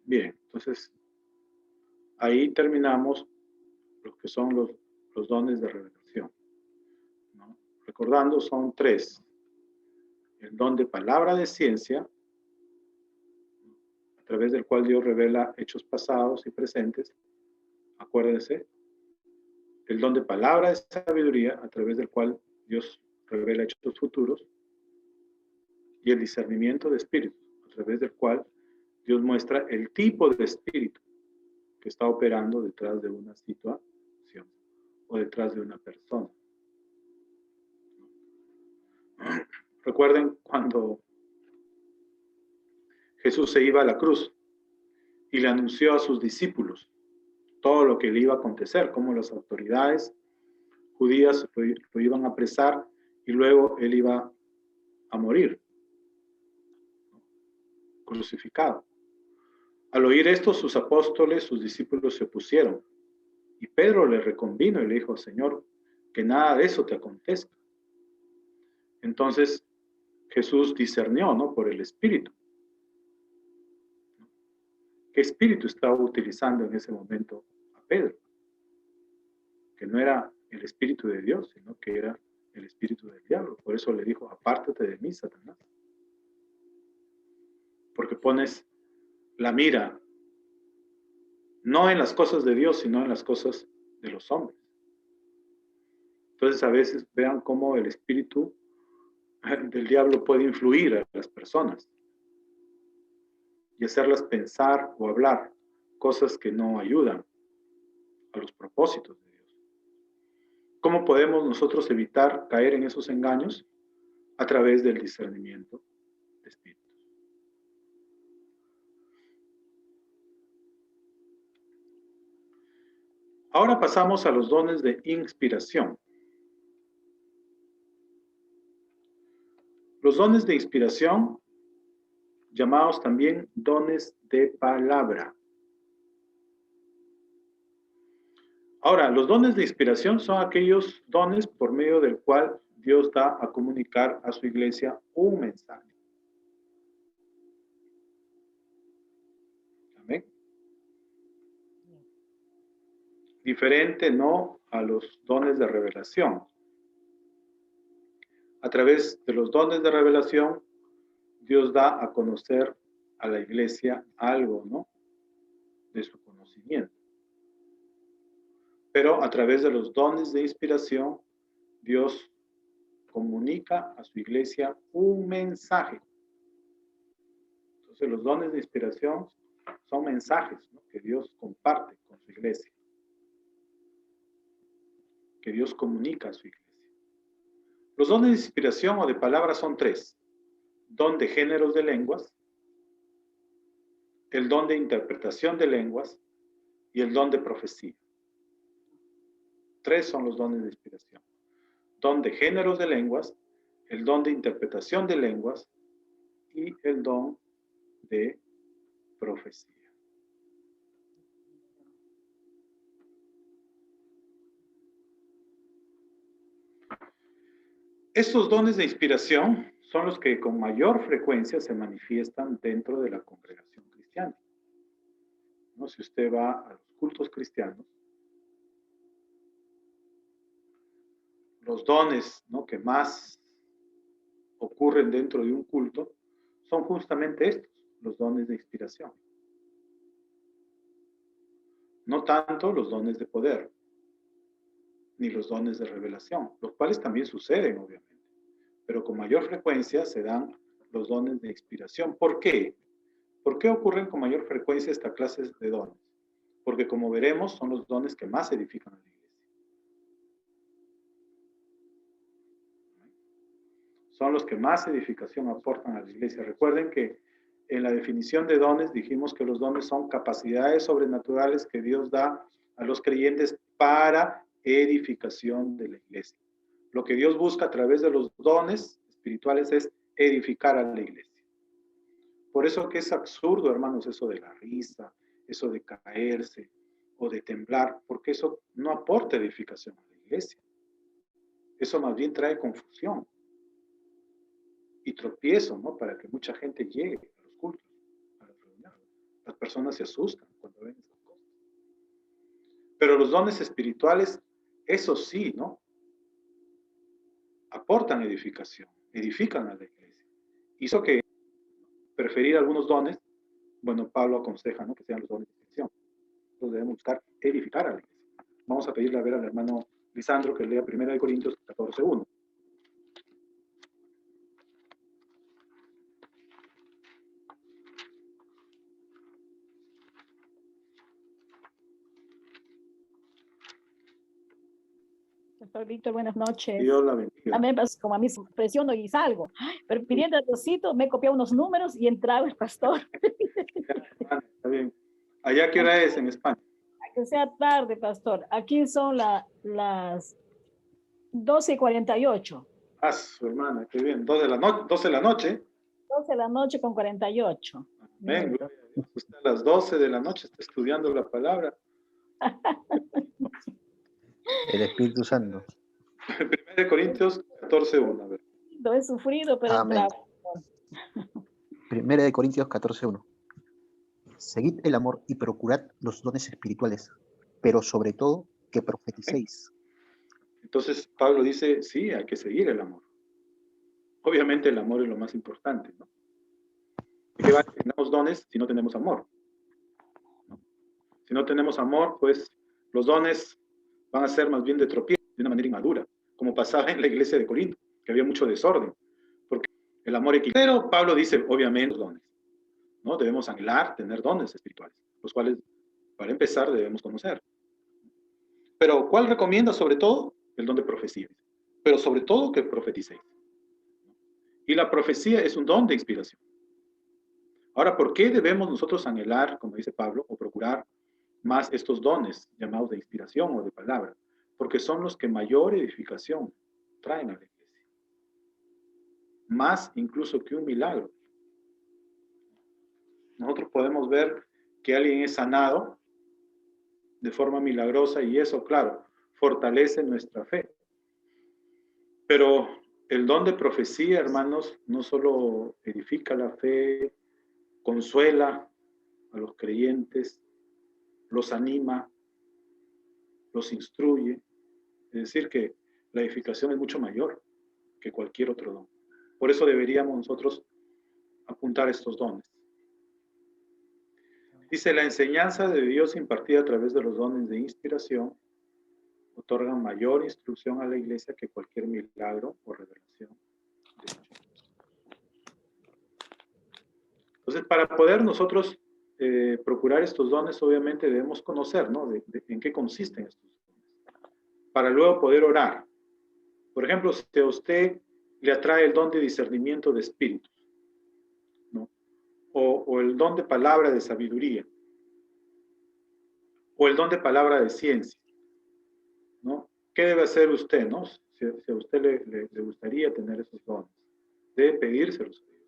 Bien, entonces ahí terminamos lo que son los dones de revelación, ¿no? Recordando, son 3. El don de palabra de ciencia, a través del cual Dios revela hechos pasados y presentes. Acuérdense. El don de palabra de sabiduría, a través del cual Dios revela hechos futuros. Y el discernimiento de espíritus, a través del cual Dios muestra el tipo de espíritu que está operando detrás de una situación o detrás de una persona. Recuerden cuando Jesús se iba a la cruz y le anunció a sus discípulos todo lo que le iba a acontecer, cómo las autoridades judías lo iban a apresar y luego él iba a morir, crucificado. Al oír esto, sus apóstoles, sus discípulos se opusieron. Y Pedro le reconvino y le dijo, Señor, que nada de eso te acontezca. Entonces Jesús discernió, ¿no? Por el Espíritu. ¿Qué espíritu estaba utilizando en ese momento a Pedro? Que no era el Espíritu de Dios, sino que era el espíritu del diablo. Por eso le dijo, apártate de mí, Satanás. Porque pones la mira no en las cosas de Dios, sino en las cosas de los hombres. Entonces a veces vean cómo el espíritu del diablo puede influir a las personas y hacerlas pensar o hablar cosas que no ayudan a los propósitos de Dios. ¿Cómo podemos nosotros evitar caer en esos engaños? A través del discernimiento de espíritus. Ahora pasamos a los dones de inspiración. Los dones de inspiración, llamados también dones de palabra. Ahora, los dones de inspiración son aquellos dones por medio del cual Dios da a comunicar a su iglesia un mensaje. Amén. Diferente, ¿no?, a los dones de revelación. A través de los dones de revelación, Dios da a conocer a la iglesia algo, ¿no?, de su conocimiento. Pero a través de los dones de inspiración, Dios comunica a su iglesia un mensaje. Entonces, los dones de inspiración son mensajes, ¿no?, que Dios comparte con su iglesia, que Dios comunica a su iglesia. Los dones de inspiración o de palabra son 3. Don de géneros de lenguas, el don de interpretación de lenguas y el don de profecía. 3 son los dones de inspiración. Don de géneros de lenguas, el don de interpretación de lenguas y el don de profecía. Estos dones de inspiración son los que con mayor frecuencia se manifiestan dentro de la congregación cristiana. ¿No? Si usted va a los cultos cristianos, los dones, ¿no?, que más ocurren dentro de un culto son justamente estos, los dones de inspiración. No tanto los dones de poder, ni los dones de revelación, los cuales también suceden, obviamente, pero con mayor frecuencia se dan los dones de inspiración. ¿Por qué? ¿Por qué ocurren con mayor frecuencia esta clase de dones? Porque, como veremos, son los dones que más edifican a la iglesia. Son los que más edificación aportan a la iglesia. Recuerden que en la definición de dones dijimos que los dones son capacidades sobrenaturales que Dios da a los creyentes para edificación de la iglesia. Lo que Dios busca a través de los dones espirituales es edificar a la iglesia. Por eso que es absurdo, hermanos, eso de la risa, eso de caerse o de temblar, porque eso no aporta edificación a la iglesia. Eso más bien trae confusión y tropiezo, ¿no?, para que mucha gente llegue a los cultos, a las reuniones. Las personas se asustan cuando ven esas cosas. Pero los dones espirituales, eso sí, ¿no?, aportan edificación, edifican a la iglesia. Hizo que preferir algunos dones, bueno, Pablo aconseja, ¿no?, que sean los dones de edificación. Entonces debemos buscar edificar a la iglesia. Vamos a pedirle a ver al hermano Lisandro que lea 1 Corintios 14:1. Pastor Víctor, buenas noches. Dios la bendiga. Amén, como a mí presiono y salgo. Pero pidiendo a Diosito, me he copiado unos números y entraba el pastor. Está bien. ¿Allá qué hora es en España? Que sea tarde, pastor. Aquí son las 12:48. Ah, su hermana, qué bien. 12 de la noche. 12 de la noche con 48. Amén. Usted a las 12 de la noche está estudiando la palabra. El Espíritu Santo. 1 Corintios 14:1. A ver. Lo he sufrido, pero Amén. 1 Corintios 14:1. Seguid el amor y procurad los dones espirituales, pero sobre todo que profeticéis. Entonces Pablo dice, sí, hay que seguir el amor. Obviamente el amor es lo más importante, ¿no? ¿De qué vale que tengamos dones si no tenemos amor? ¿No? Si no tenemos amor, pues los dones van a ser más bien de tropiezo, de una manera inmadura, como pasaba en la iglesia de Corinto, que había mucho desorden, porque el amor equilibra. Pero Pablo dice, obviamente, los dones, ¿no? Debemos anhelar tener dones espirituales, los cuales, para empezar, debemos conocer. Pero, ¿cuál recomienda sobre todo? El don de profecía. Pero sobre todo que profeticéis. Y la profecía es un don de inspiración. Ahora, ¿por qué debemos nosotros anhelar, como dice Pablo, o procurar más estos dones llamados de inspiración o de palabra? Porque son los que mayor edificación traen a la iglesia. Más incluso que un milagro. Nosotros podemos ver que alguien es sanado de forma milagrosa y eso, claro, fortalece nuestra fe. Pero el don de profecía, hermanos, no solo edifica la fe, consuela a los creyentes, los anima, los instruye. Es decir, que la edificación es mucho mayor que cualquier otro don. Por eso deberíamos nosotros apuntar estos dones. Dice, la enseñanza de Dios impartida a través de los dones de inspiración otorgan mayor instrucción a la iglesia que cualquier milagro o revelación. Entonces, para poder nosotros procurar estos dones, obviamente debemos conocer, ¿no?, en qué consisten estos dones, para luego poder orar. Por ejemplo, si a usted le atrae el don de discernimiento de espíritus, ¿no?, o el don de palabra de sabiduría, o el don de palabra de ciencia, ¿no? ¿Qué debe hacer usted, no? Si a usted le gustaría tener esos dones, debe pedírselos a Dios,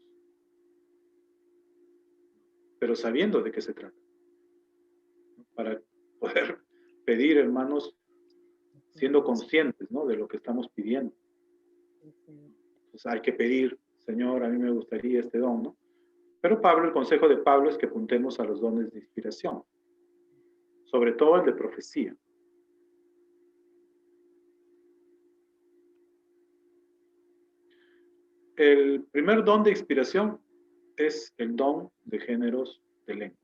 pero sabiendo de qué se trata. Para poder pedir, hermanos, siendo conscientes, ¿no?, de lo que estamos pidiendo. Entonces hay que pedir Señor, a mí me gustaría este don, ¿no? Pero Pablo, el consejo de Pablo es que apuntemos a los dones de inspiración, sobre todo el de profecía. El primer don de inspiración es el don de géneros de lenguas.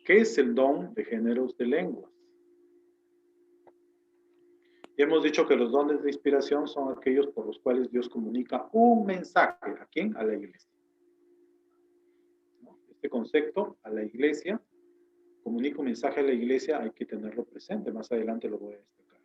¿Qué es el don de géneros de lenguas? Y hemos dicho que los dones de inspiración son aquellos por los cuales Dios comunica un mensaje. ¿A quién? A la iglesia. Este concepto, a la iglesia, comunica un mensaje a la iglesia, hay que tenerlo presente. Más adelante lo voy a destacar.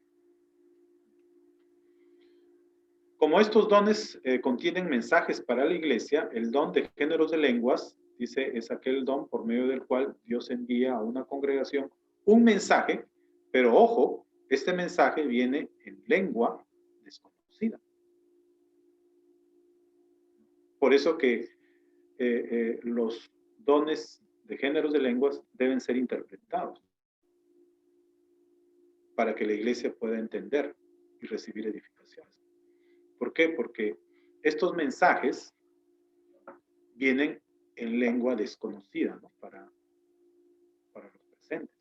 Como estos dones contienen mensajes para la iglesia, el don de géneros de lenguas, dice, es aquel don por medio del cual Dios envía a una congregación un mensaje, pero ojo, este mensaje viene en lengua desconocida. Por eso que los dones de géneros de lenguas deben ser interpretados para que la iglesia pueda entender y recibir edificaciones. ¿Por qué? Porque estos mensajes vienen en lengua desconocida, ¿no? para los presentes.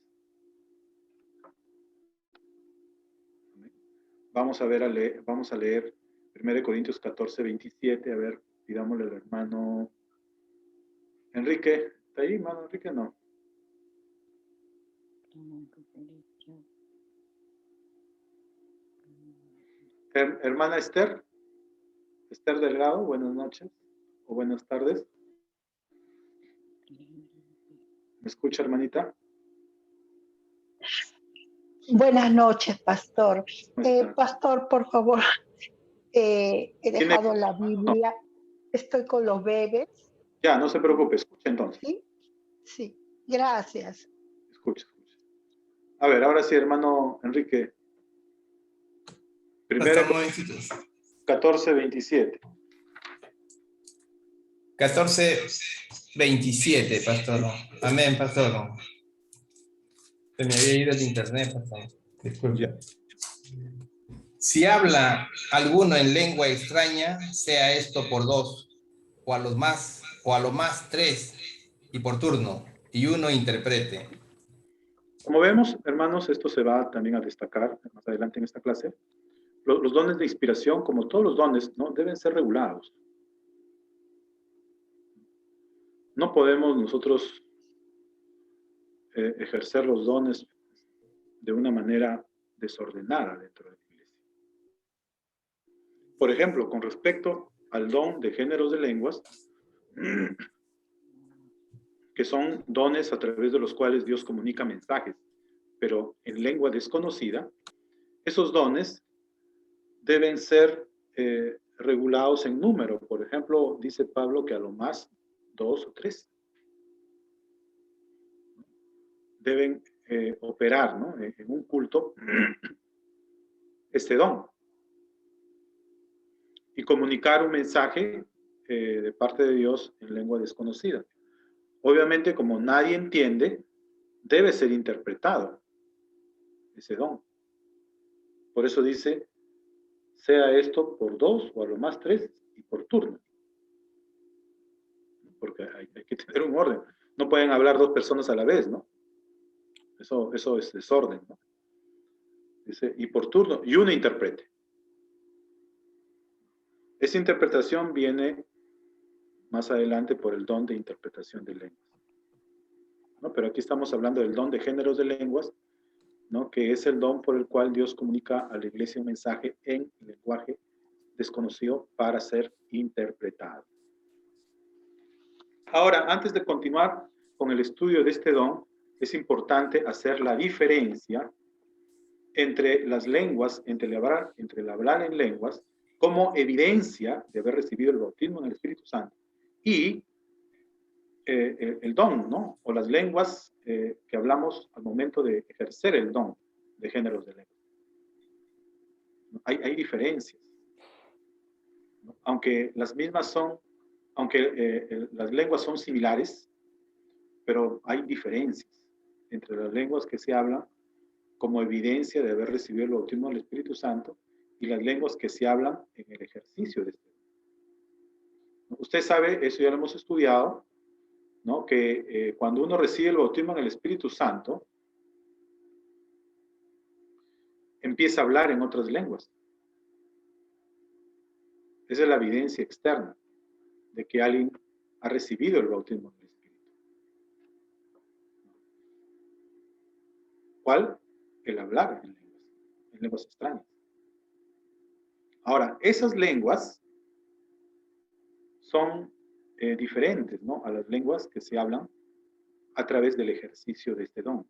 Vamos a leer 1 Corintios 14, 27. A ver, pidámosle al hermano Enrique. ¿Está ahí, hermano Enrique? No. Hermana Esther. Esther Delgado, buenas noches o buenas tardes. ¿Me escucha, hermanita? Buenas noches, pastor. Pastor, por favor, he dejado la Biblia. Estoy con los bebés. Ya, no se preocupe, escucha entonces. ¿Sí? Sí, gracias. Escucha. A ver, ahora sí, hermano Enrique. Primero, 14, 27. 14, 27, pastor. Amén, pastor. Se me había ido el internet, pastor. Disculpe. Si habla alguno en lengua extraña, sea esto por dos, o a lo más tres, y por turno, y uno interprete. Como vemos, hermanos, esto se va también a destacar más adelante en esta clase. Los dones de inspiración, como todos los dones, ¿no? Deben ser regulados. No podemos nosotros ejercer los dones de una manera desordenada dentro de la iglesia. Por ejemplo, con respecto al don de géneros de lenguas, que son dones a través de los cuales Dios comunica mensajes, pero en lengua desconocida, esos dones deben ser regulados en número. Por ejemplo, dice Pablo que a lo más 2 o 3 deben operar, ¿no? En un culto este don y comunicar un mensaje de parte de Dios en lengua desconocida. Obviamente, como nadie entiende, debe ser interpretado ese don. Por eso dice, sea esto por 2 o a lo más 3 y por turno. Porque hay que tener un orden. No pueden hablar 2 personas a la vez, ¿no? Eso es desorden, ¿no? Dice, y por turno, y uno interprete. Esa interpretación viene más adelante por el don de interpretación de lenguas, ¿no? Pero aquí estamos hablando del don de géneros de lenguas, ¿no? Que es el don por el cual Dios comunica a la iglesia un mensaje en lenguaje desconocido para ser interpretado. Ahora, antes de continuar con el estudio de este don, es importante hacer la diferencia entre las lenguas, entre el hablar en lenguas, como evidencia de haber recibido el bautismo en el Espíritu Santo, y el don, ¿no? O las lenguas que hablamos al momento de ejercer el don de géneros de lenguas. Hay diferencias, ¿no? Aunque las mismas son, las lenguas son similares, pero hay diferencias entre las lenguas que se hablan como evidencia de haber recibido el bautismo del Espíritu Santo y las lenguas que se hablan en el ejercicio de este don. Usted sabe, eso ya lo hemos estudiado, ¿no? Que cuando uno recibe el bautismo en el Espíritu Santo, empieza a hablar en otras lenguas. Esa es la evidencia externa de que alguien ha recibido el bautismo del Espíritu. ¿Cuál? El hablar en lenguas extrañas. Ahora, esas lenguas son diferentes, ¿no?, a las lenguas que se hablan a través del ejercicio de este don.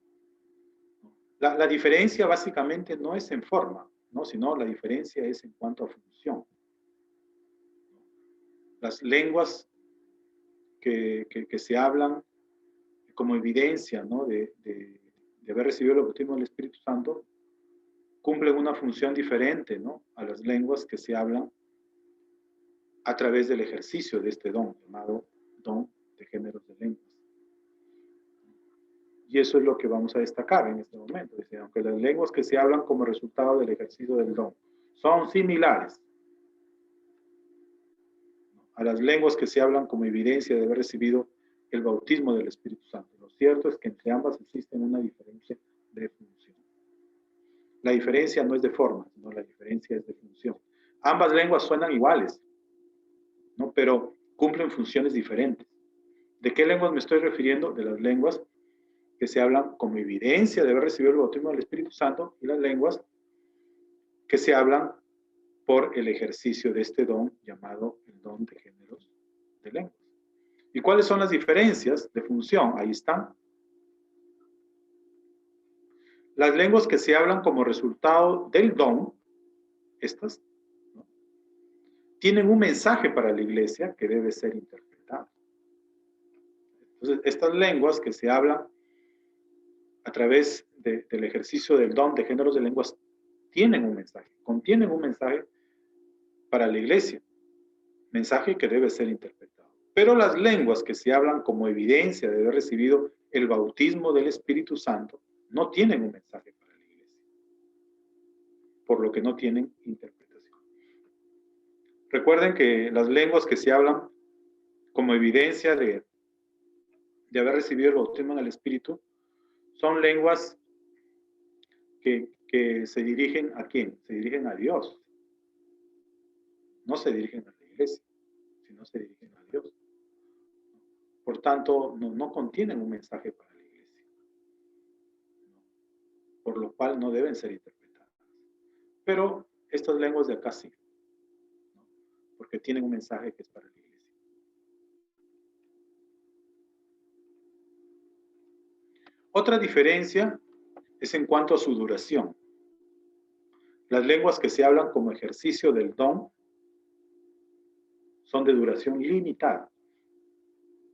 La diferencia básicamente no es en forma, ¿no?, sino la diferencia es en cuanto a función. Las lenguas que se hablan como evidencia, ¿no?, de haber recibido el bautismo del Espíritu Santo, cumplen una función diferente, ¿no?, a las lenguas que se hablan a través del ejercicio de este don, llamado don de géneros de lenguas. Y eso es lo que vamos a destacar en este momento. Dice, aunque las lenguas que se hablan como resultado del ejercicio del don son similares a las lenguas que se hablan como evidencia de haber recibido el bautismo del Espíritu Santo, lo cierto es que entre ambas existe una diferencia de función. La diferencia no es de forma, sino la diferencia es de función. Ambas lenguas suenan iguales, ¿no?, pero cumplen funciones diferentes. ¿De qué lenguas me estoy refiriendo? De las lenguas que se hablan como evidencia de haber recibido el bautismo del Espíritu Santo y las lenguas que se hablan por el ejercicio de este don llamado el don de géneros de lenguas. ¿Y cuáles son las diferencias de función? Ahí están. Las lenguas que se hablan como resultado del don, estas, ¿no?, tienen un mensaje para la iglesia que debe ser interpretado. Entonces, estas lenguas que se hablan a través del ejercicio del don de géneros de lenguas tienen un mensaje, contienen un mensaje para la iglesia, mensaje que debe ser interpretado. Pero las lenguas que se hablan como evidencia de haber recibido el bautismo del Espíritu Santo no tienen un mensaje para la iglesia, por lo que no tienen interpretación. Recuerden que las lenguas que se hablan como evidencia de haber recibido el bautismo en el Espíritu son lenguas que se dirigen ¿a quién? Se dirigen a Dios. No se dirigen a la iglesia, sino se dirigen a Dios. Por tanto, no contienen un mensaje para la iglesia, por lo cual no deben ser interpretadas. Pero estas lenguas de acá sí, ¿no?, porque tienen un mensaje que es para la iglesia. Otra diferencia es en cuanto a su duración. Las lenguas que se hablan como ejercicio del don son de duración limitada,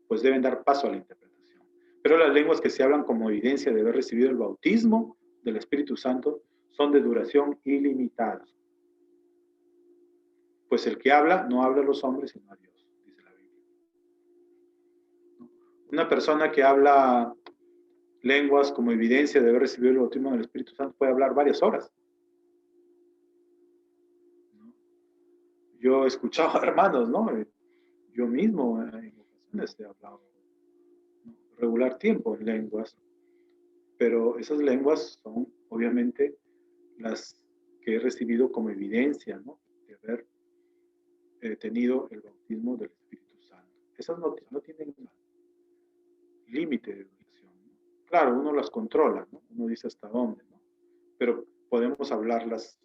pues deben dar paso a la interpretación. Pero las lenguas que se hablan como evidencia de haber recibido el bautismo del Espíritu Santo son de duración ilimitada. Pues el que habla, no habla a los hombres, sino a Dios, dice la Biblia. Una persona que habla lenguas como evidencia de haber recibido el bautismo del Espíritu Santo puede hablar varias horas. Yo he escuchado a hermanos, ¿no? Yo mismo en ocasiones he hablado regular tiempo en lenguas, pero esas lenguas son obviamente las que he recibido como evidencia, ¿no?, de haber tenido el bautismo del Espíritu Santo. Esas no tienen límite de duración, ¿no? Claro, uno las controla, ¿no? Uno dice hasta dónde, ¿no? Pero podemos hablarlas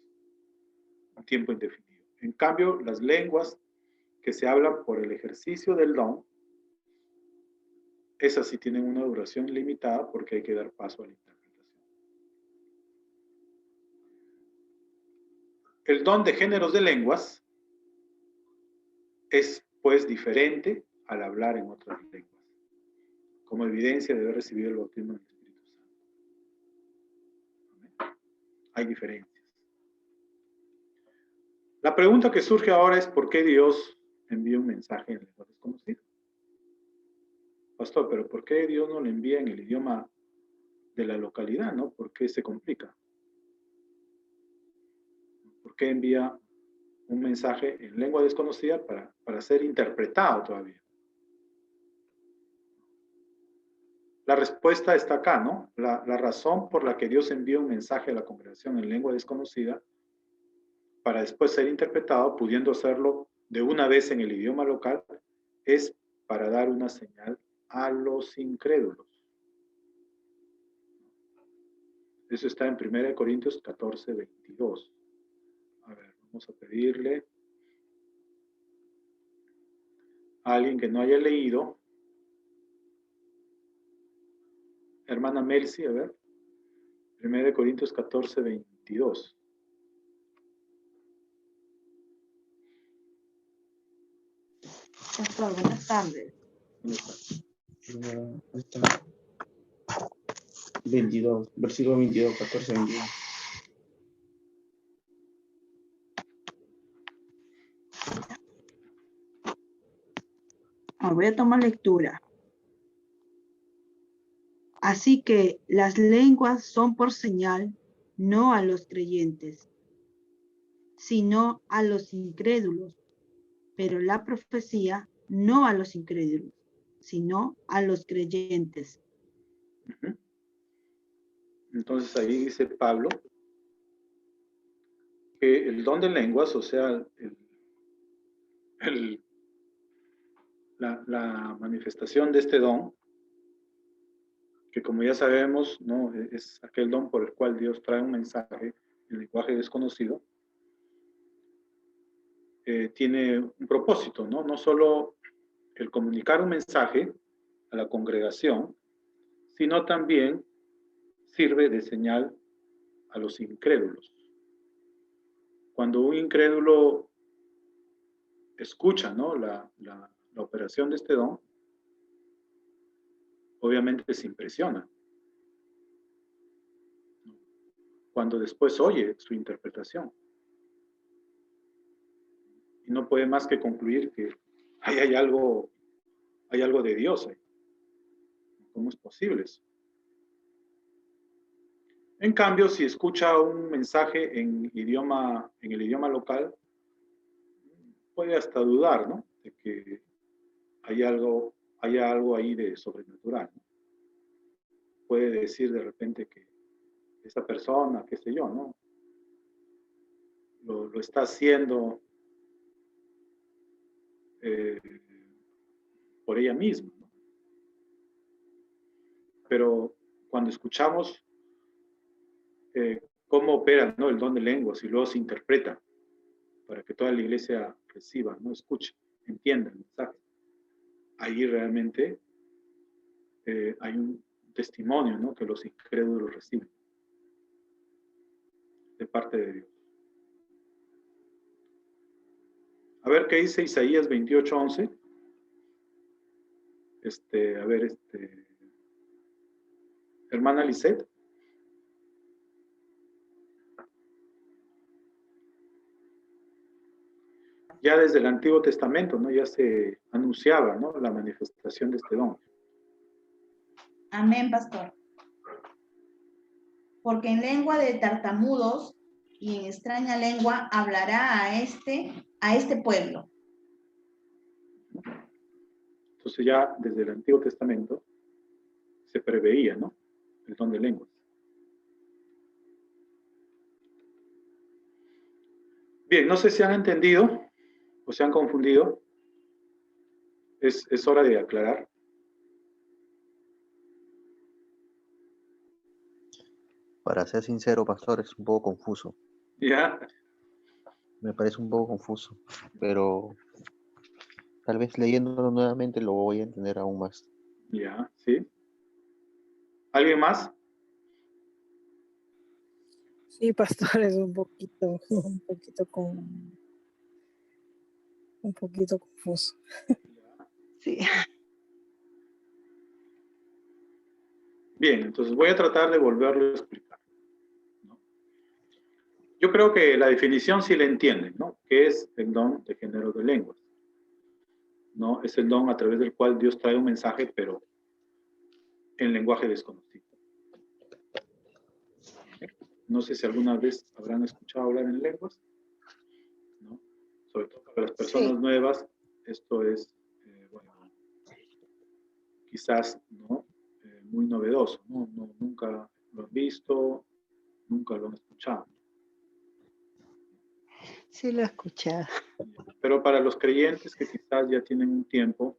a tiempo indefinido. En cambio, las lenguas que se hablan por el ejercicio del don, esas sí tienen una duración limitada porque hay que dar paso a la interpretación. El don de géneros de lenguas es, pues, diferente al hablar en otras lenguas, como evidencia de haber recibido el bautismo del Espíritu Santo. Hay diferencias. La pregunta que surge ahora es ¿por qué Dios envía un mensaje en lenguas desconocidas? Pastor, pero ¿por qué Dios no lo envía en el idioma de la localidad, no? ¿Por qué se complica? ¿Por qué envía un mensaje en lengua desconocida para ser interpretado todavía. La respuesta está acá, ¿no? La razón por la que Dios envía un mensaje a la congregación en lengua desconocida para después ser interpretado, pudiendo hacerlo de una vez en el idioma local, es para dar una señal a los incrédulos. Eso está en 1 Corintios 14, 22. A ver, vamos a pedirle a alguien que no haya leído. Hermana Mercy, a ver. 1 Corintios 14, 22. Pastor, buenas tardes. Está 22, versículo 22, 14, 22. Voy a tomar lectura. Así que las lenguas son por señal, no a los creyentes, sino a los incrédulos. Pero la profecía no a los incrédulos, sino a los creyentes. Entonces ahí dice Pablo que el don de lenguas, o sea, la manifestación de este don, que como ya sabemos, ¿no? Es aquel don por el cual Dios trae un mensaje en lenguaje desconocido, tiene un propósito, ¿no? No solo el comunicar un mensaje a la congregación, sino también sirve de señal a los incrédulos. Cuando un incrédulo escucha, ¿no? la operación de este don, obviamente se impresiona. Cuando después oye su interpretación. Y no puede más que concluir que hay algo de Dios ahí. ¿Cómo es posible eso? En cambio, si escucha un mensaje en el idioma local, puede hasta dudar, ¿no? De que haya algo ahí de sobrenatural, ¿no? Puede decir de repente que esa persona, qué sé yo, ¿no? Lo está haciendo por ella misma, ¿no? Pero cuando escuchamos cómo opera, ¿no? El don de lenguas y luego se interpreta para que toda la iglesia reciba, ¿no? Escuche, entienda el mensaje. Ahí realmente hay un testimonio, ¿no? Que los incrédulos reciben de parte de Dios. A ver qué dice Isaías 28:11. Hermana Lisette. Ya desde el Antiguo Testamento, ¿no? Ya se anunciaba, ¿no? La manifestación de este don. Amén, pastor. Porque en lengua de tartamudos y en extraña lengua hablará a este pueblo. Entonces ya desde el Antiguo Testamento se preveía, ¿no? El don de lenguas. Bien, no sé si han entendido o se han confundido. Es hora de aclarar. Para ser sincero, pastor, es un poco confuso. Ya. Me parece un poco confuso, pero tal vez leyéndolo nuevamente lo voy a entender aún más. Ya, sí. ¿Alguien más? Sí, pastor, es un poquito confuso. Sí. Bien, entonces voy a tratar de volverlo a explicar, ¿no? Yo creo que la definición sí la entienden, ¿no? ¿Qué es el don de género de lenguas? ¿No? Es el don a través del cual Dios trae un mensaje, pero en lenguaje desconocido. No sé si alguna vez habrán escuchado hablar en lenguas, ¿no? Sobre todo para las personas nuevas, esto es, bueno, quizás, ¿no? Muy novedoso, ¿no? Nunca lo han visto, nunca lo han escuchado. Sí, lo he escuchado. Pero para los creyentes que quizás ya tienen un tiempo,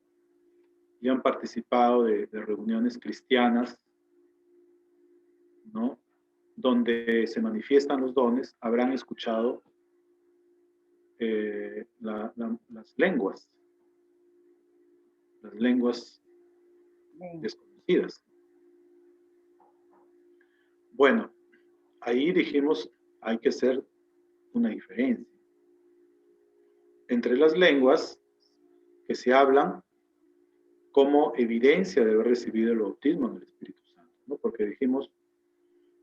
ya han participado de reuniones cristianas, ¿no? Donde se manifiestan los dones, habrán escuchado las lenguas desconocidas. Bueno, ahí dijimos, hay que hacer una diferencia entre las lenguas que se hablan como evidencia de haber recibido el bautismo del Espíritu Santo, ¿no? Porque dijimos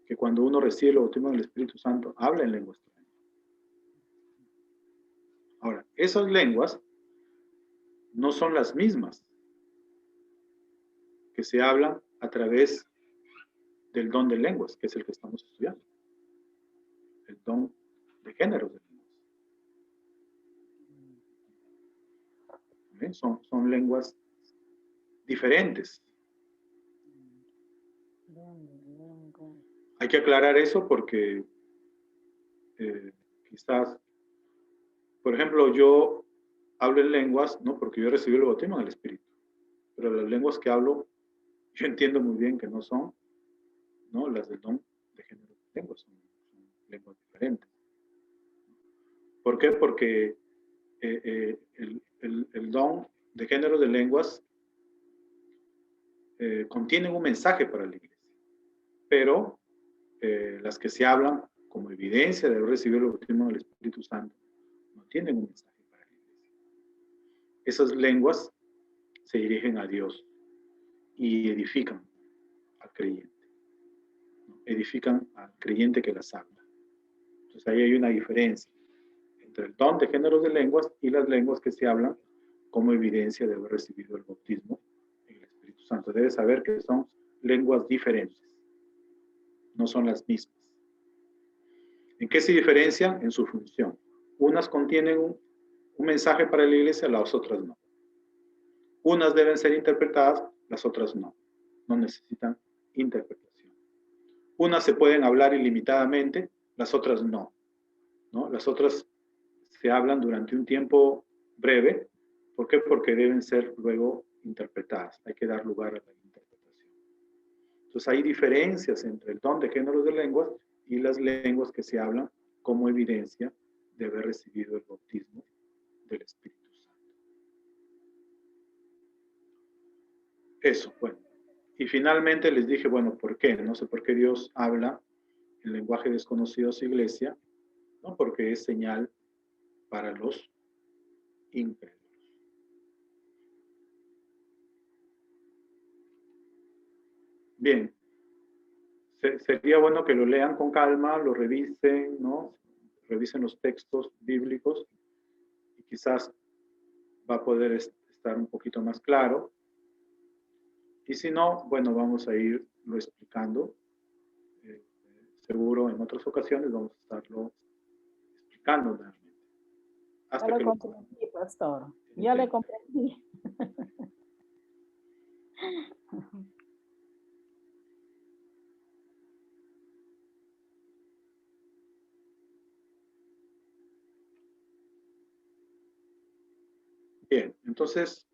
que cuando uno recibe el bautismo del Espíritu Santo, habla en lenguas extranjeras. Ahora, esas lenguas no son las mismas que se hablan a través del don de lenguas, que es el que estamos estudiando. El don de géneros de lenguas. ¿Ven? Son lenguas diferentes. Hay que aclarar eso porque quizás, por ejemplo, yo hablo en lenguas, no porque yo recibí el bautismo en el Espíritu, pero las lenguas que hablo, yo entiendo muy bien que no son, ¿no? Las del don de género de lenguas, son lenguas diferentes. ¿Por qué? Porque el don de género de lenguas contienen un mensaje para la iglesia, pero las que se hablan como evidencia de haber recibido el bautismo del Espíritu Santo no tienen un mensaje para la iglesia. Esas lenguas se dirigen a Dios y edifican al creyente, ¿no? Edifican al creyente que las habla. Entonces ahí hay una diferencia entre el don de géneros de lenguas y las lenguas que se hablan como evidencia de haber recibido el bautismo en el Espíritu Santo. Debes saber que son lenguas diferentes, no son las mismas. ¿En qué se diferencian? En su función. Unas contienen un mensaje para la iglesia, las otras no. Unas deben ser interpretadas, las otras no. No necesitan interpretación. Unas se pueden hablar ilimitadamente, las otras no. ¿No? Las otras se hablan durante un tiempo breve. ¿Por qué? Porque deben ser luego interpretadas. Hay que dar lugar a la interpretación. Entonces hay diferencias entre el don de géneros de lenguas y las lenguas que se hablan como evidencia de haber recibido el bautismo del Espíritu Santo. Eso, bueno. Y finalmente les dije, bueno, ¿por qué? No sé por qué Dios habla en lenguaje desconocido a su iglesia, ¿no? Porque es señal para los incrédulos. Bien. Sería bueno que lo lean con calma, lo revisen, ¿no? Revisen los textos bíblicos y quizás va a poder estar un poquito más claro. Y si no, bueno, vamos a irlo explicando. Seguro en otras ocasiones vamos a estarlo explicando realmente. Hasta ya que lo comprendí, pastor. Ya le comprendí. Bien, entonces,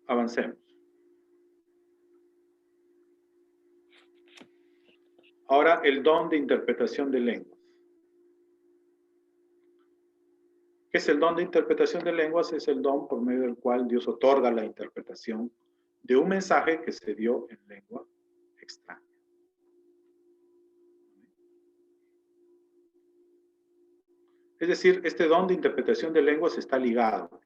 avancemos. Ahora, el don de interpretación de lenguas. ¿Qué es el don de interpretación de lenguas? Es el don por medio del cual Dios otorga la interpretación de un mensaje que se dio en lengua extraña. Es decir, este don de interpretación de lenguas está ligado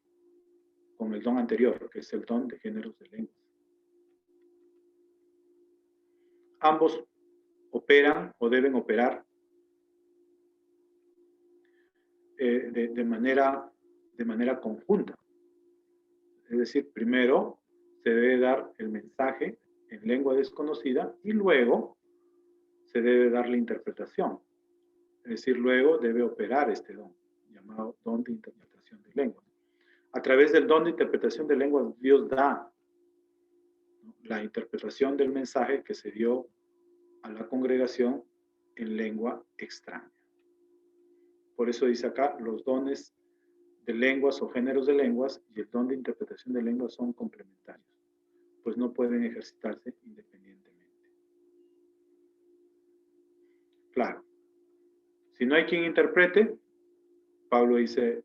con el don anterior, que es el don de géneros de lenguas. Ambos operan o deben operar de manera conjunta. Es decir, primero se debe dar el mensaje en lengua desconocida y luego se debe dar la interpretación. Es decir, luego debe operar este don. llamado don de interpretación de lenguas. A través del don de interpretación de lenguas, Dios da, ¿no?, la interpretación del mensaje que se dio a la congregación en lengua extraña. Por eso dice acá, los dones de lenguas o géneros de lenguas y el don de interpretación de lenguas son complementarios, pues no pueden ejercitarse independientemente. Claro, si no hay quien interprete, Pablo dice,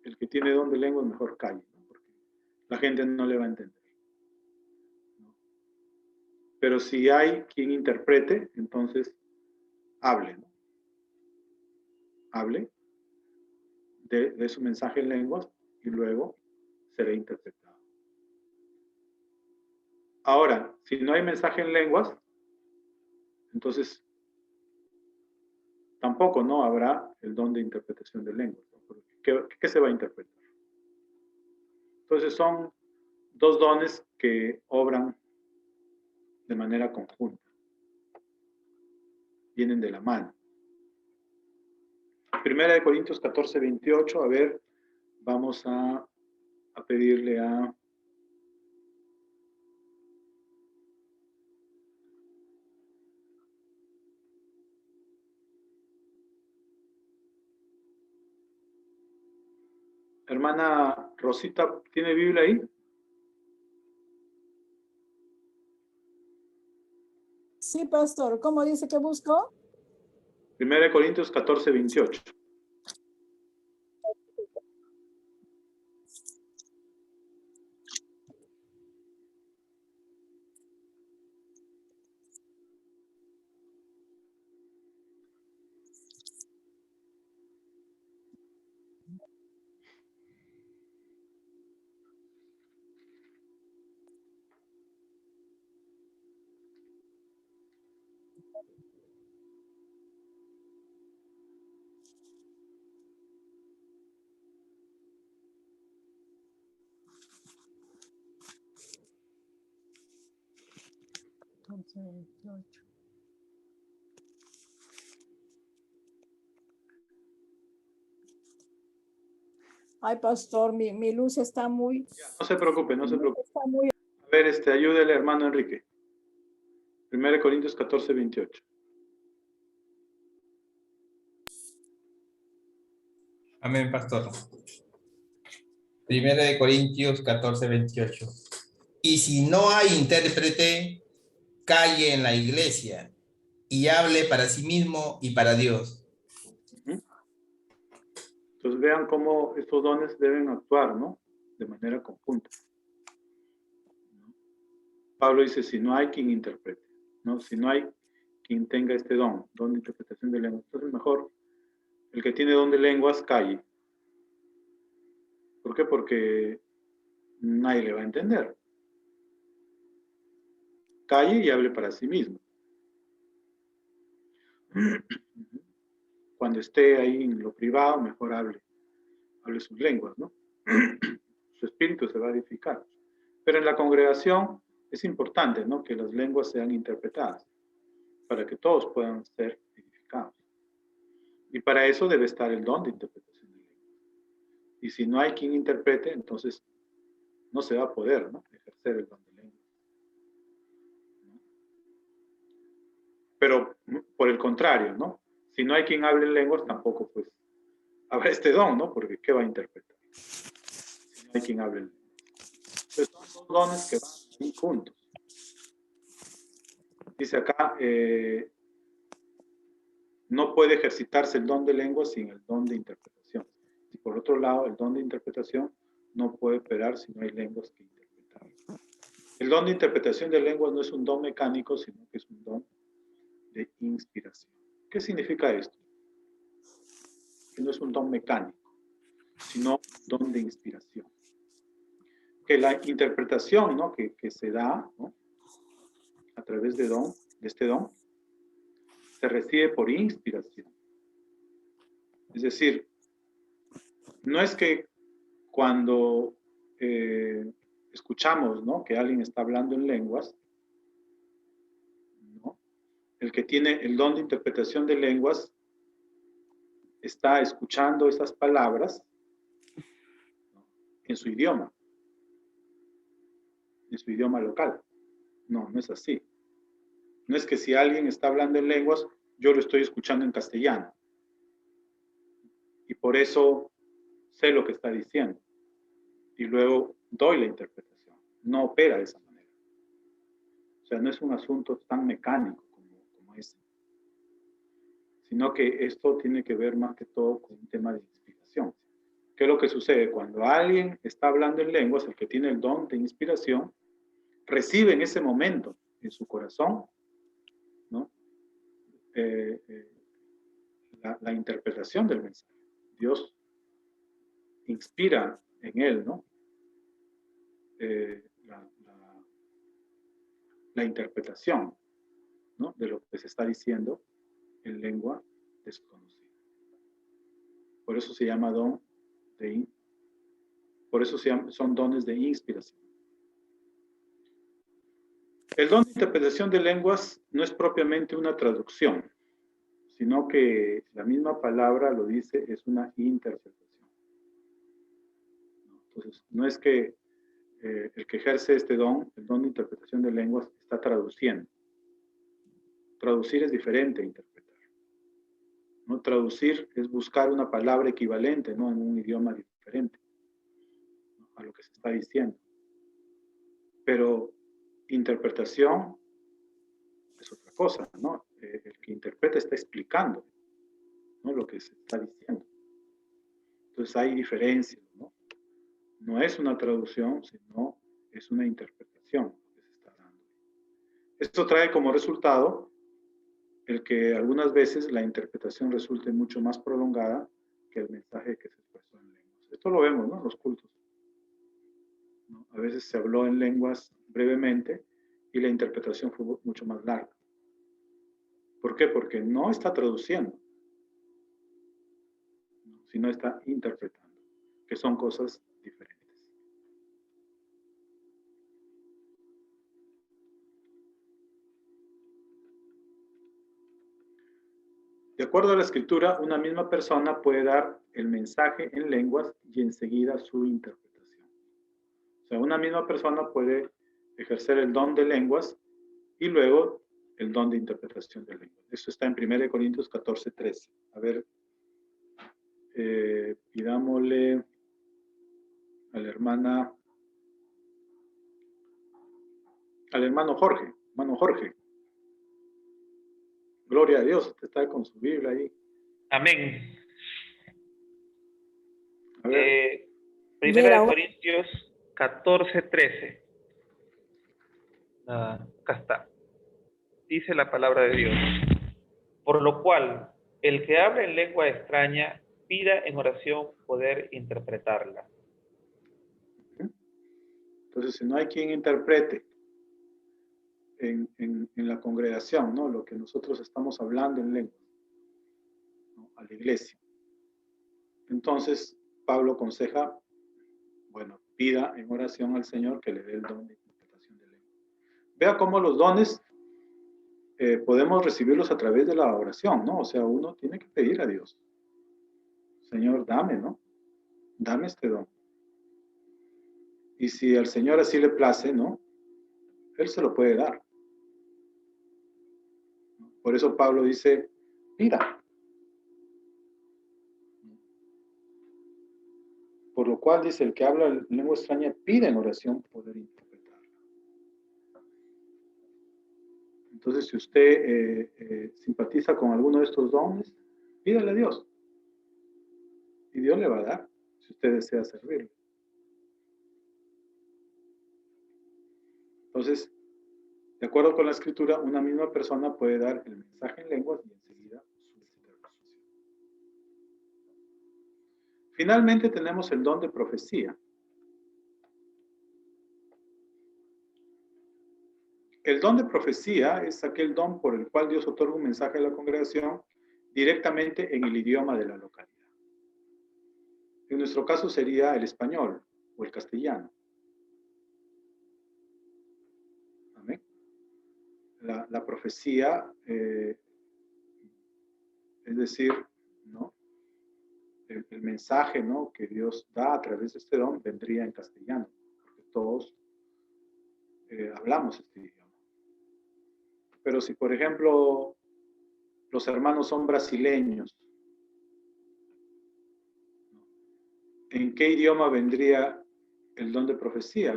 el que tiene don de lenguas mejor calle, ¿no?, porque la gente no le va a entender, ¿no? Pero si hay quien interprete, entonces hable, ¿no? Hable de su mensaje en lenguas y luego será interpretado. Ahora, si no hay mensaje en lenguas, entonces tampoco no habrá el don de interpretación de lenguas, ¿no? ¿Qué se va a interpretar? Entonces son dos dones que obran de manera conjunta, vienen de la mano. Primera de Corintios 14, 28, a ver, vamos a pedirle a hermana Rosita, ¿tiene Biblia ahí? Sí, pastor. ¿Cómo dice que buscó? Primera de Corintios 14, 28. Ay, pastor, mi luz está muy... No se preocupe, no se preocupe. Está muy... A ver, ayúdele, hermano Enrique. 1 Corintios 14, 28. Amén, pastor. 1 Corintios 14, 28. Y si no hay intérprete, calle en la iglesia y hable para sí mismo y para Dios. Entonces vean cómo estos dones deben actuar, ¿no?, de manera conjunta. Pablo dice, si no hay quien interprete, ¿no?, si no hay quien tenga este don de interpretación de lenguas, entonces mejor el que tiene don de lenguas calle. ¿Por qué? Porque nadie le va a entender. Calle y hable para sí mismo. Cuando esté ahí en lo privado, mejor hable sus lenguas, ¿no? Su espíritu se va a edificar. Pero en la congregación es importante, ¿no?, que las lenguas sean interpretadas para que todos puedan ser edificados. Y para eso debe estar el don de interpretación de lenguas. Y si no hay quien interprete, entonces no se va a poder, ¿no?, ejercer el don de lenguas. Pero por el contrario, ¿no?, si no hay quien hable en lenguas, tampoco pues habrá este don, ¿no?, porque ¿qué va a interpretar? Si no hay quien hable en lenguas. Entonces son dos dones que van ahí juntos. Dice acá, no puede ejercitarse el don de lenguas sin el don de interpretación. Y por otro lado, el don de interpretación no puede operar si no hay lenguas que interpretar. El don de interpretación de lenguas no es un don mecánico, sino que es un don de inspiración. ¿Qué significa esto? Que no es un don mecánico, sino un don de inspiración. Que la interpretación, ¿no?, que se da, ¿no?, a través de este don, se recibe por inspiración. Es decir, no es que cuando escuchamos, ¿no?, que alguien está hablando en lenguas, ¿no?, el que tiene el don de interpretación de lenguas está escuchando esas palabras, ¿no?, en su idioma local. No, no es así. No es que si alguien está hablando en lenguas, yo lo estoy escuchando en castellano. Y por eso sé lo que está diciendo. Y luego doy la interpretación. No opera de esa manera. O sea, no es un asunto tan mecánico como ese. Sino que esto tiene que ver más que todo con un tema de inspiración. ¿Qué es lo que sucede? Cuando alguien está hablando en lenguas, el que tiene el don de inspiración, recibe en ese momento, en su corazón, ¿no?, la interpretación del mensaje. Dios inspira en él, ¿no?, la interpretación, ¿no?, de lo que se está diciendo en lengua desconocida. Por eso se llama don por eso son dones de inspiración. El don de interpretación de lenguas no es propiamente una traducción, sino que la misma palabra lo dice, es una interpretación. Entonces, no es que el que ejerce este don, el don de interpretación de lenguas, está traduciendo. Traducir es diferente a interpretar, ¿no? Traducir es buscar una palabra equivalente, ¿no?, en un idioma diferente, ¿no?, a lo que se está diciendo. Pero interpretación es otra cosa, ¿no? El que interpreta está explicando, ¿no?, lo que se está diciendo. Entonces hay diferencias, ¿no? No es una traducción, sino es una interpretación que se está dando. Esto trae como resultado el que algunas veces la interpretación resulte mucho más prolongada que el mensaje que se expresó en lenguas. Esto lo vemos, ¿no?, en los cultos, ¿no? A veces se habló en lenguas brevemente y la interpretación fue mucho más larga. ¿Por qué? Porque no está traduciendo, ¿no?, sino está interpretando, que son cosas diferentes. De acuerdo a la escritura, una misma persona puede dar el mensaje en lenguas y enseguida su interpretación. O sea, una misma persona puede ejercer el don de lenguas y luego el don de interpretación de lenguas. Eso está en 1 Corintios 14:13. A ver, pidámosle a la hermana, al hermano Jorge. Hermano Jorge. Gloria a Dios, usted está con su Biblia ahí. Amén. A ver. 1 Corintios 14:13. Acá está. Dice la palabra de Dios. Por lo cual, el que habla en lengua extraña, pida en oración poder interpretarla. Entonces, si no hay quien interprete en la congregación, ¿no?, lo que nosotros estamos hablando en lengua, ¿no?, a la iglesia, entonces Pablo aconseja, bueno, pida en oración al Señor que le dé el don de interpretación de lengua. Vea cómo los dones podemos recibirlos a través de la oración, ¿no? O sea, uno tiene que pedir a Dios. Señor, dame, ¿no? Dame este don. Y si al Señor así le place, ¿no?, Él se lo puede dar. Por eso Pablo dice, pida. Por lo cual dice, el que habla en lengua extraña pide en oración poder interpretarla. Entonces, si usted simpatiza con alguno de estos dones, pídale a Dios. Y Dios le va a dar, si usted desea servirle. Entonces, de acuerdo con la escritura, una misma persona puede dar el mensaje en lenguas y enseguida su interpretación. Finalmente tenemos el don de profecía. El don de profecía es aquel don por el cual Dios otorga un mensaje a la congregación directamente en el idioma de la localidad. En nuestro caso sería el español o el castellano. Amén. La profecía, es decir, ¿no?, el mensaje, ¿no?, que Dios da a través de este don vendría en castellano, porque todos hablamos este idioma. Pero si, por ejemplo, los hermanos son brasileños, ¿en qué idioma vendría el don de profecía? A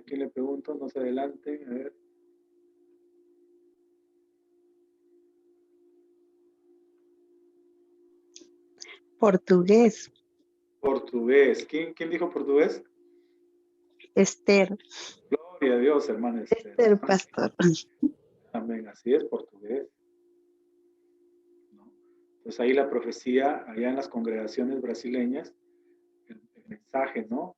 quién le pregunto, no se adelante, a ver. Portugués. Portugués. ¿Quién dijo portugués? Esther. Gloria a Dios, hermana Esther. Esther, pastor. Amén, así es, portugués. ¿No? Entonces ahí la profecía, allá en las congregaciones brasileñas, el mensaje, ¿no?,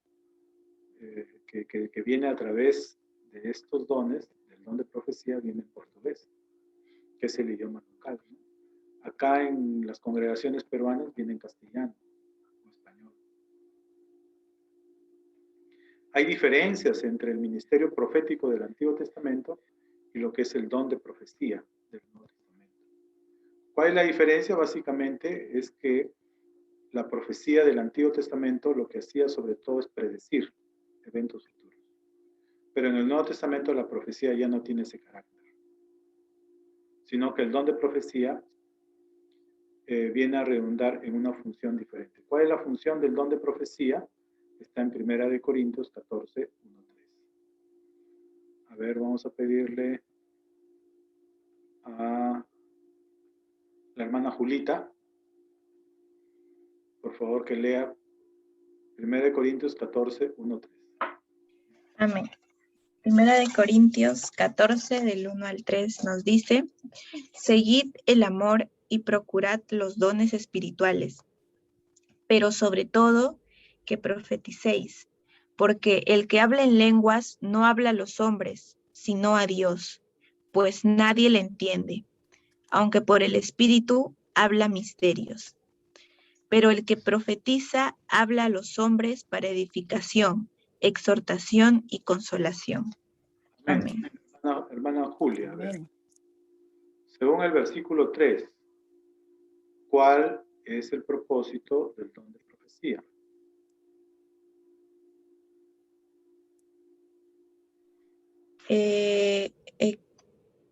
que viene a través de estos dones, del don de profecía, viene en portugués, que es el idioma local, ¿no? Acá en las congregaciones peruanas viene en castellano o español. Hay diferencias entre el ministerio profético del Antiguo Testamento y lo que es el don de profecía del Nuevo Testamento. ¿Cuál es la diferencia? Básicamente es que la profecía del Antiguo Testamento lo que hacía sobre todo es predecir eventos futuros. Pero en el Nuevo Testamento la profecía ya no tiene ese carácter, sino que el don de profecía viene a redundar en una función diferente. ¿Cuál es la función del don de profecía? Está en 1 Corintios 14, 1, 3. A ver, vamos a pedirle a la hermana Julita, por favor, que lea 1 Corintios 14, 1, 3. Amén. 1 Corintios 14, del 1 al 3 nos dice: seguid el amor y procurad los dones espirituales, pero sobre todo que profeticéis, porque el que habla en lenguas no habla a los hombres, sino a Dios, pues nadie le entiende, aunque por el Espíritu habla misterios. Pero el que profetiza habla a los hombres para edificación, exhortación y consolación. Amén. Hermana Julia, a ver. Según el versículo 3, ¿cuál es el propósito del don de profecía?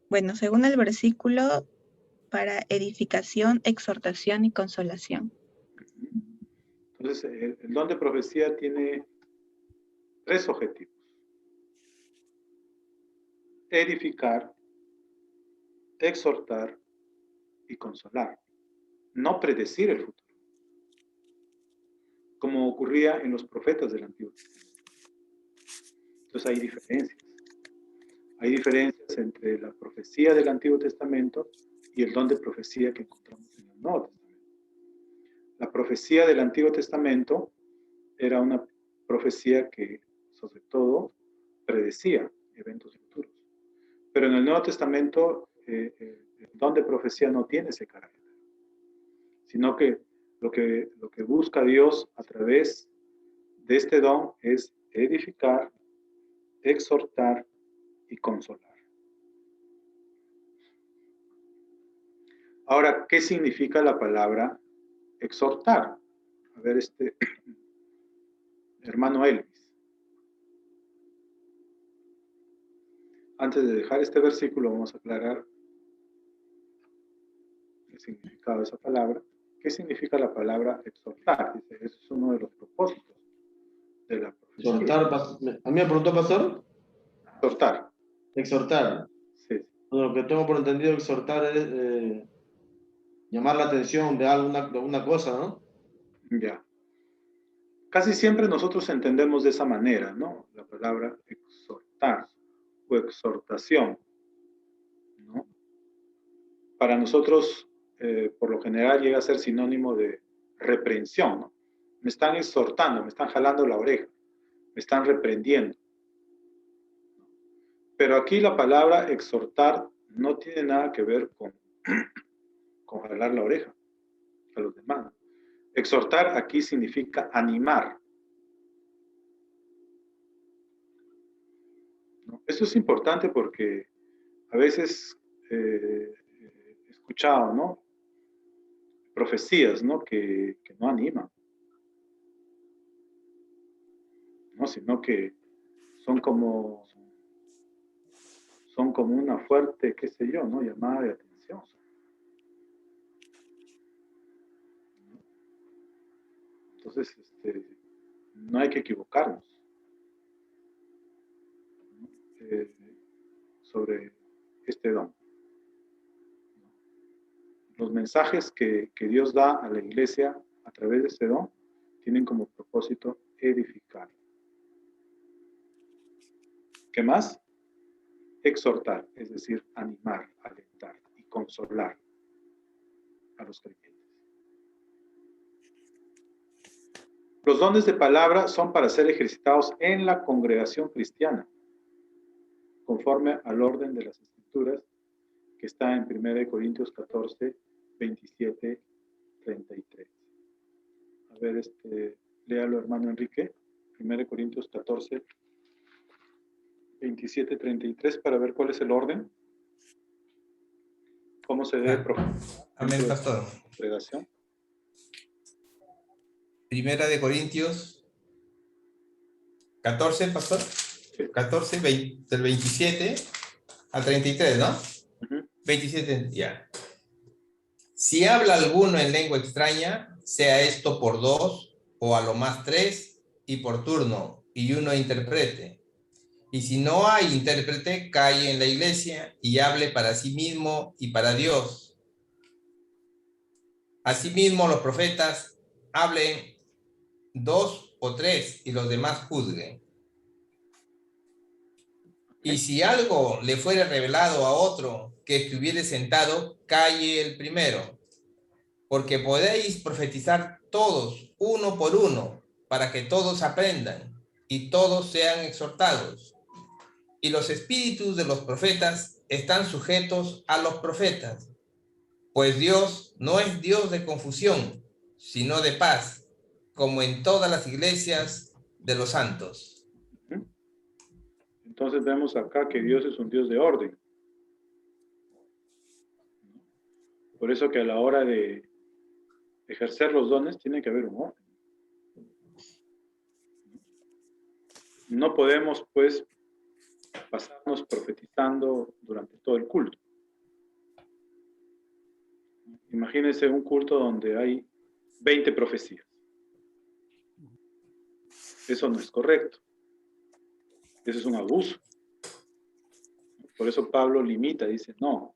Bueno, según el versículo, para edificación, exhortación y consolación. Entonces, el don de profecía tiene 3 objetivos: edificar, exhortar y consolar. No predecir el futuro, como ocurría en los profetas del Antiguo Testamento. Entonces hay diferencias. Hay diferencias entre la profecía del Antiguo Testamento y el don de profecía que encontramos en el Nuevo Testamento. La profecía del Antiguo Testamento era una profecía que, sobre todo, predecía eventos futuros. Pero en el Nuevo Testamento, el don de profecía no tiene ese carácter, sino que lo que busca Dios a través de este don es edificar, exhortar y consolar. Ahora, ¿qué significa la palabra exhortar? A ver, hermano Elvis. Antes de dejar este versículo, vamos a aclarar el significado de esa palabra. ¿Qué significa la palabra exhortar? Dice, ese es uno de los propósitos de la profecía. ¿Exhortar? ¿A mí me preguntó, pastor? Exhortar. Exhortar. Sí. Lo que tengo por entendido, exhortar es llamar la atención de alguna cosa, ¿no? Ya. Casi siempre nosotros entendemos de esa manera, ¿no? La palabra exhortar o exhortación, ¿no? Para nosotros, por lo general, llega a ser sinónimo de reprensión, ¿no? Me están exhortando, me están jalando la oreja, me están reprendiendo. Pero aquí la palabra exhortar no tiene nada que ver con jalar la oreja a los demás. Exhortar aquí significa animar. ¿No? Eso es importante porque a veces escuchado, ¿no? Profecías, ¿no? Que no animan, ¿no? Sino que son como una fuerte, qué sé yo, ¿no? Llamada de atención. Entonces, no hay que equivocarnos sobre este don. Los mensajes que Dios da a la iglesia a través de este don tienen como propósito edificar. ¿Qué más? Exhortar, es decir, animar, alentar y consolar a los creyentes. Los dones de palabra son para ser ejercitados en la congregación cristiana, conforme al orden de las Escrituras, que está en 1 Corintios 14, 27, 33. A ver, léalo, hermano Enrique. 1 Corintios 14, 27, 33, para ver cuál es el orden. ¿Cómo se debe profundizar? Amén, pastor. Congregación. 1 Corintios 14, pastor. 14, del 27 al 33, ¿no? 27, ya. Si habla alguno en lengua extraña, sea esto por 2 o a lo más 3 y por turno, y uno interprete. Y si no hay intérprete, calle en la iglesia y hable para sí mismo y para Dios. Asimismo, los profetas hablen 2 o 3 y los demás juzguen. Y si algo le fuera revelado a otro que estuviere sentado, calle el primero, porque podéis profetizar todos, uno por uno, para que todos aprendan y todos sean exhortados. Y los espíritus de los profetas están sujetos a los profetas, pues Dios no es Dios de confusión, sino de paz, como en todas las iglesias de los santos. Entonces vemos acá que Dios es un Dios de orden. Por eso que a la hora de ejercer los dones tiene que haber un orden. No podemos, pues, pasarnos profetizando durante todo el culto. Imagínense un culto donde hay 20 profecías. Eso no es correcto. Eso es un abuso. Por eso Pablo limita, dice, no,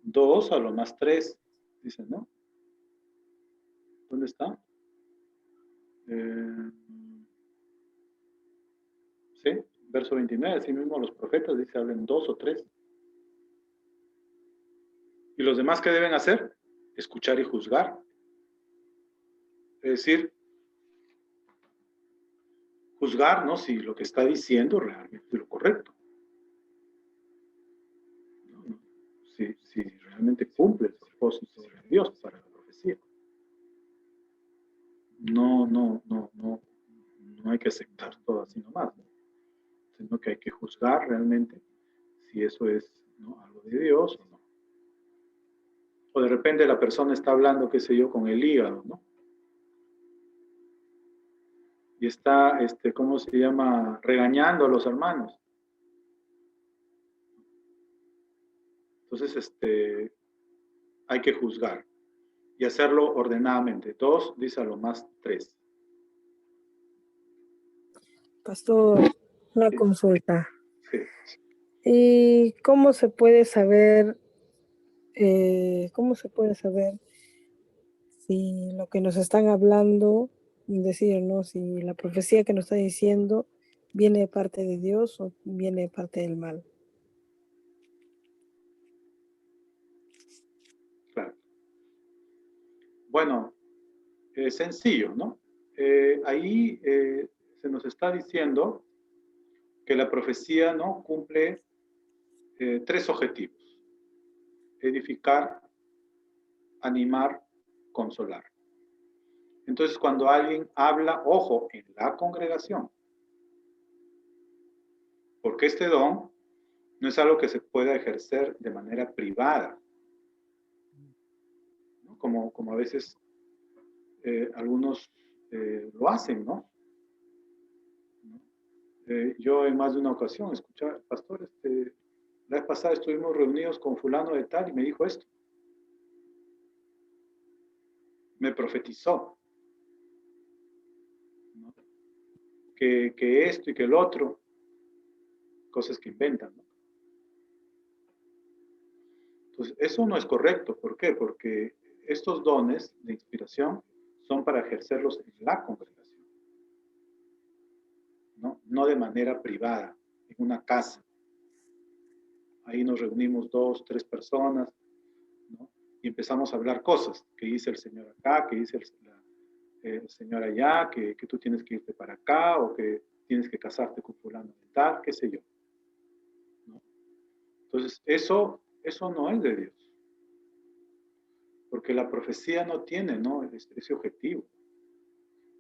2 a lo más 3. Dice, ¿no? ¿Dónde está? Sí, verso 29, así mismo los profetas, dice, hablen 2 o 3. ¿Y los demás qué deben hacer? Escuchar y juzgar. Es decir, juzgar, ¿no? Si lo que está diciendo realmente es lo correcto. Si realmente cumple el propósito de Dios para la profecía. No hay que aceptar todo así nomás, ¿no? Sino que hay que juzgar realmente si eso es, ¿no?, algo de Dios o no. O de repente la persona está hablando, qué sé yo, con el hígado, ¿no? Y está, ¿cómo se llama?, regañando a los hermanos. Entonces, hay que juzgar y hacerlo ordenadamente. 2, dice a lo más 3. Pastor, una consulta. Sí. ¿Y cómo se puede saber si lo que nos están hablando, decir, ¿no?, si la profecía que nos está diciendo viene de parte de Dios o viene de parte del mal? Claro. Bueno, sencillo, ¿no? Ahí se nos está diciendo que la profecía, ¿no?, cumple 3 objetivos: edificar, animar, consolar. Entonces, cuando alguien habla, ojo, en la congregación, porque este don no es algo que se pueda ejercer de manera privada. ¿no? Como a veces algunos lo hacen, ¿no? Yo en más de una ocasión escuchaba, pastor, la vez pasada estuvimos reunidos con fulano de tal y me dijo esto. Me profetizó, ¿no? Que esto y que el otro, cosas que inventan, ¿no? Entonces, eso no es correcto. ¿Por qué? Porque estos dones de inspiración son para ejercerlos en la congregación, ¿no? No de manera privada, en una casa. Ahí nos reunimos 2, 3 personas, ¿no? Y empezamos a hablar cosas, que dice el Señor acá, que dice el Señor allá, que tú tienes que irte para acá, o que tienes que casarte con fulano de tal, qué sé yo, ¿no? Entonces, eso no es de Dios. Porque la profecía no tiene, ¿no?, ese objetivo.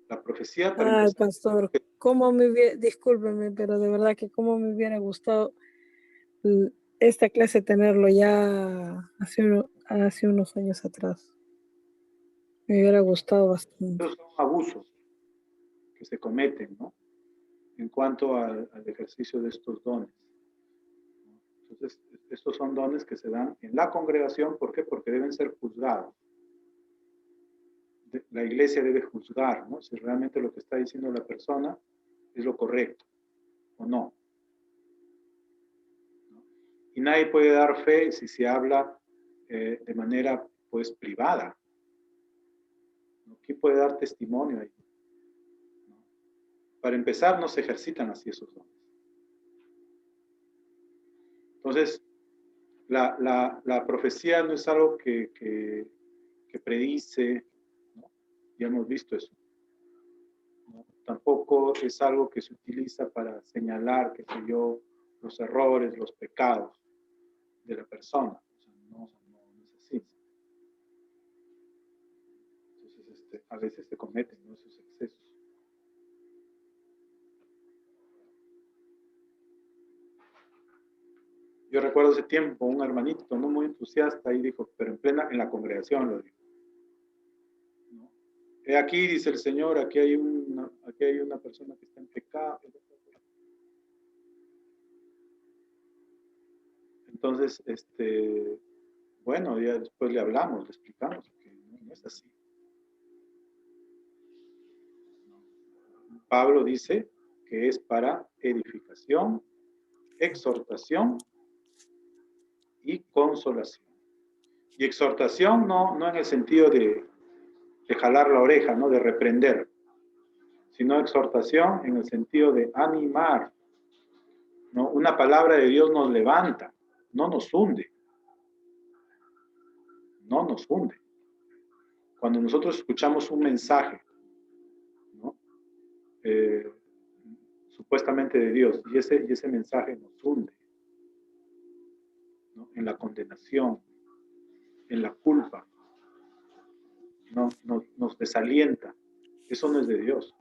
La profecía para Ay, pastor, discúlpeme, pero de verdad que cómo me hubiera gustado esta clase tenerlo ya hace unos años atrás. Me hubiera gustado bastante. Esos son abusos que se cometen, ¿no?, en cuanto al ejercicio de estos dones. Entonces, estos son dones que se dan en la congregación. ¿Por qué? Porque deben ser juzgados. La iglesia debe juzgar, ¿no?, si realmente lo que está diciendo la persona es lo correcto o no. Y nadie puede dar fe si se habla de manera, pues, privada. ¿Quién puede dar testimonio ahí? Para empezar, no se ejercitan así esos dones. Entonces, la profecía no es algo que predice, ¿no? Ya hemos visto eso, ¿no? Tampoco es algo que se utiliza para señalar, qué sé yo, los errores, los pecados de la persona. O sea, no es así. Entonces, a veces se cometen, ¿no?, esos excesos. Yo recuerdo ese tiempo, un hermanito, no muy entusiasta, y dijo, pero en la congregación lo dijo, ¿no? Aquí dice el Señor, aquí hay una persona que está en pecado. Entonces, bueno, ya después le hablamos, le explicamos que no es así. Pablo dice que es para edificación, exhortación y consolación. Y exhortación no en el sentido de jalar la oreja, ¿no?, de reprender, sino exhortación en el sentido de animar, ¿no? Una palabra de Dios nos levanta, no nos hunde. No nos hunde. Cuando nosotros escuchamos un mensaje, ¿no?, supuestamente de Dios, y ese mensaje nos hunde, ¿no?, en la condenación, en la culpa, nos desalienta. Eso no es de Dios.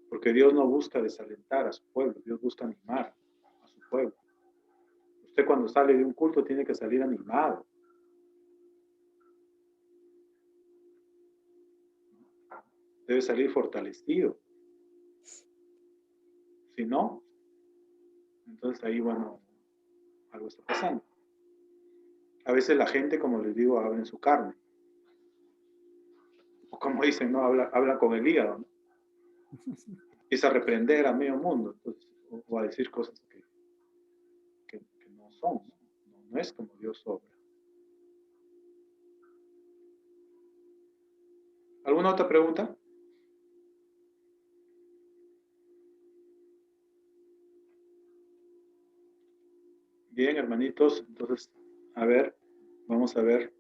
Porque Dios no busca desalentar a su pueblo, Dios busca animar a su pueblo. Usted cuando sale de un culto tiene que salir animado. Debe salir fortalecido. Si no, entonces ahí, bueno, algo está pasando. A veces la gente, como les digo, habla en su carne. O como dicen, ¿no?, habla con el hígado, ¿no? Empieza a reprender a medio mundo, entonces, o a decir cosas que no son, ¿no? No es como Dios obra. ¿Alguna otra pregunta? Bien, hermanitos, entonces, a ver, vamos a ver,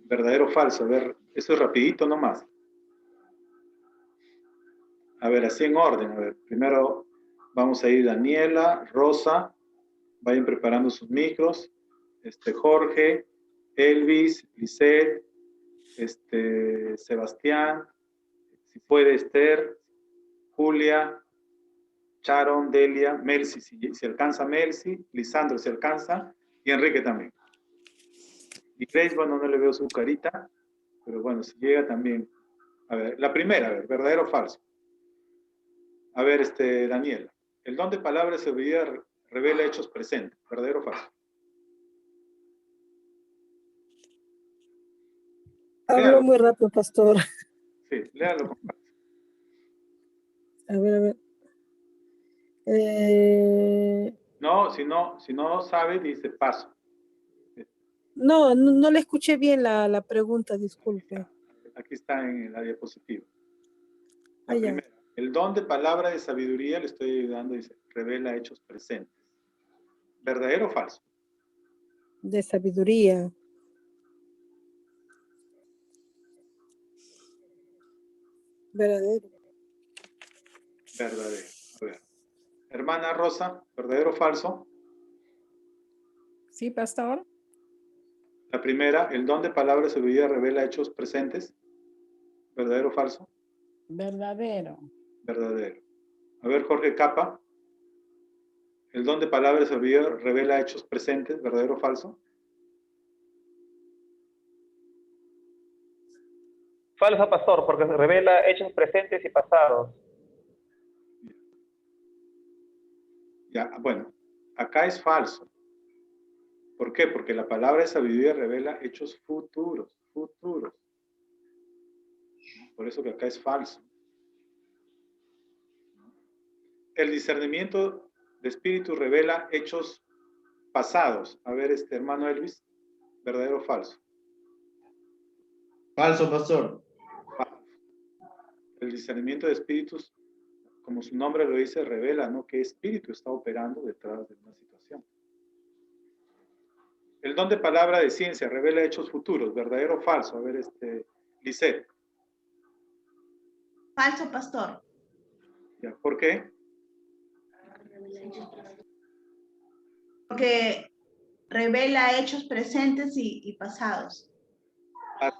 verdadero o falso. A ver, eso es rapidito nomás. A ver, así en orden. A ver, primero vamos a ir Daniela, Rosa, vayan preparando sus micros, Jorge, Elvis, Lisette, Sebastián, si puede Esther, Julia, Sharon, Delia, Melcy, si alcanza Melcy, Lisandro si alcanza, y Enrique también. Y Grace, bueno, no le veo su carita, pero bueno, si llega también. A ver, la primera, a ver, ¿verdadero o falso? A ver, Daniela. El don de palabra y sabiduría revela hechos presentes. ¿Verdadero o falso? Hablo muy rápido, pastor. Sí, léalo con calma. A ver. No, si no sabe, dice paso. No le escuché bien la pregunta, disculpe. Aquí está en la diapositiva. La Allá. primera. El don de palabra de sabiduría, le estoy ayudando, dice, revela hechos presentes. ¿Verdadero o falso? De sabiduría. Verdadero. Verdadero. A ver. Hermana Rosa, ¿verdadero o falso? Sí, pastor. La primera, el don de palabra de sabiduría revela hechos presentes. ¿Verdadero o falso? Verdadero. Verdadero. A ver, Jorge Capa. El don de palabra de sabiduría revela hechos presentes. ¿Verdadero o falso? Falso, pastor, porque revela hechos presentes y pasados. Ya, bueno, acá es falso. ¿Por qué? Porque la palabra de sabiduría revela hechos futuros. Por eso que acá es falso. El discernimiento de espíritu revela hechos pasados. A ver, hermano Elvis, ¿verdadero o falso? Falso, pastor. El discernimiento de espíritus, como su nombre lo dice, revela, ¿no?, qué espíritu está operando detrás de una situación. El don de palabra de ciencia revela hechos futuros. ¿Verdadero o falso? A ver, Lisette. Falso, pastor. Ya, ¿por qué? Porque revela hechos presentes y pasados. La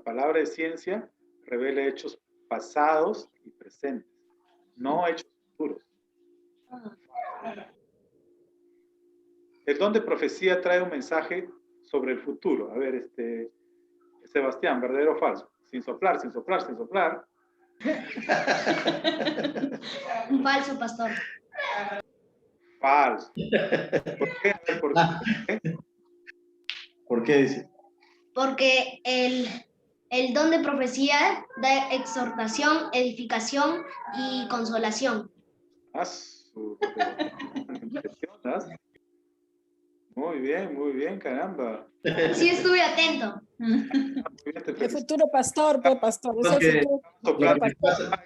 palabra de ciencia revela hechos pasados y presentes, no hechos futuros. El don de profecía trae un mensaje sobre el futuro. A ver, Sebastián, ¿verdadero o falso? Sin soplar. Falso, pastor. Falso. ¿Por qué? ¿Por qué? ¿Por qué dice? Porque el don de profecía da exhortación, edificación y consolación. Muy bien, caramba. Sí, estuve atento. El futuro pastor, pastor. Es el futuro pastor.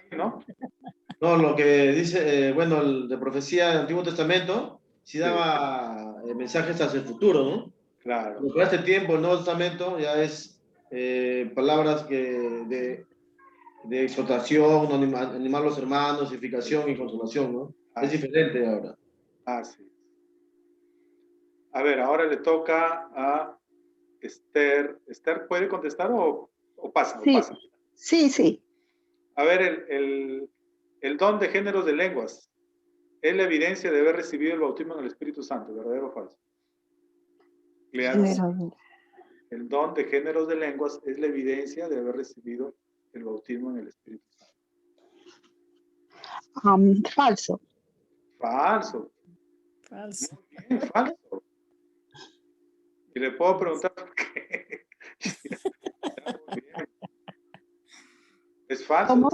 No, lo que dice, bueno, el de profecía del Antiguo Testamento, sí daba mensajes hacia el futuro, ¿no? Claro. Lo que hace tiempo el Nuevo Testamento ya es palabras de exhortación, animar a los hermanos, edificación y consolación, ¿no? Es diferente ahora. Sí. A ver, ahora le toca a Esther. ¿Esther puede contestar o pasa? Sí. ¿O pasa? Sí. A ver, el don de géneros de lenguas es la evidencia de haber recibido el bautismo en el Espíritu Santo, ¿verdadero o falso? El don de géneros de lenguas es la evidencia de haber recibido el bautismo en el Espíritu Santo. Falso. Falso. Muy bien, falso. Y le puedo preguntar por qué. Muy bien. Es falso. ¿Cómo?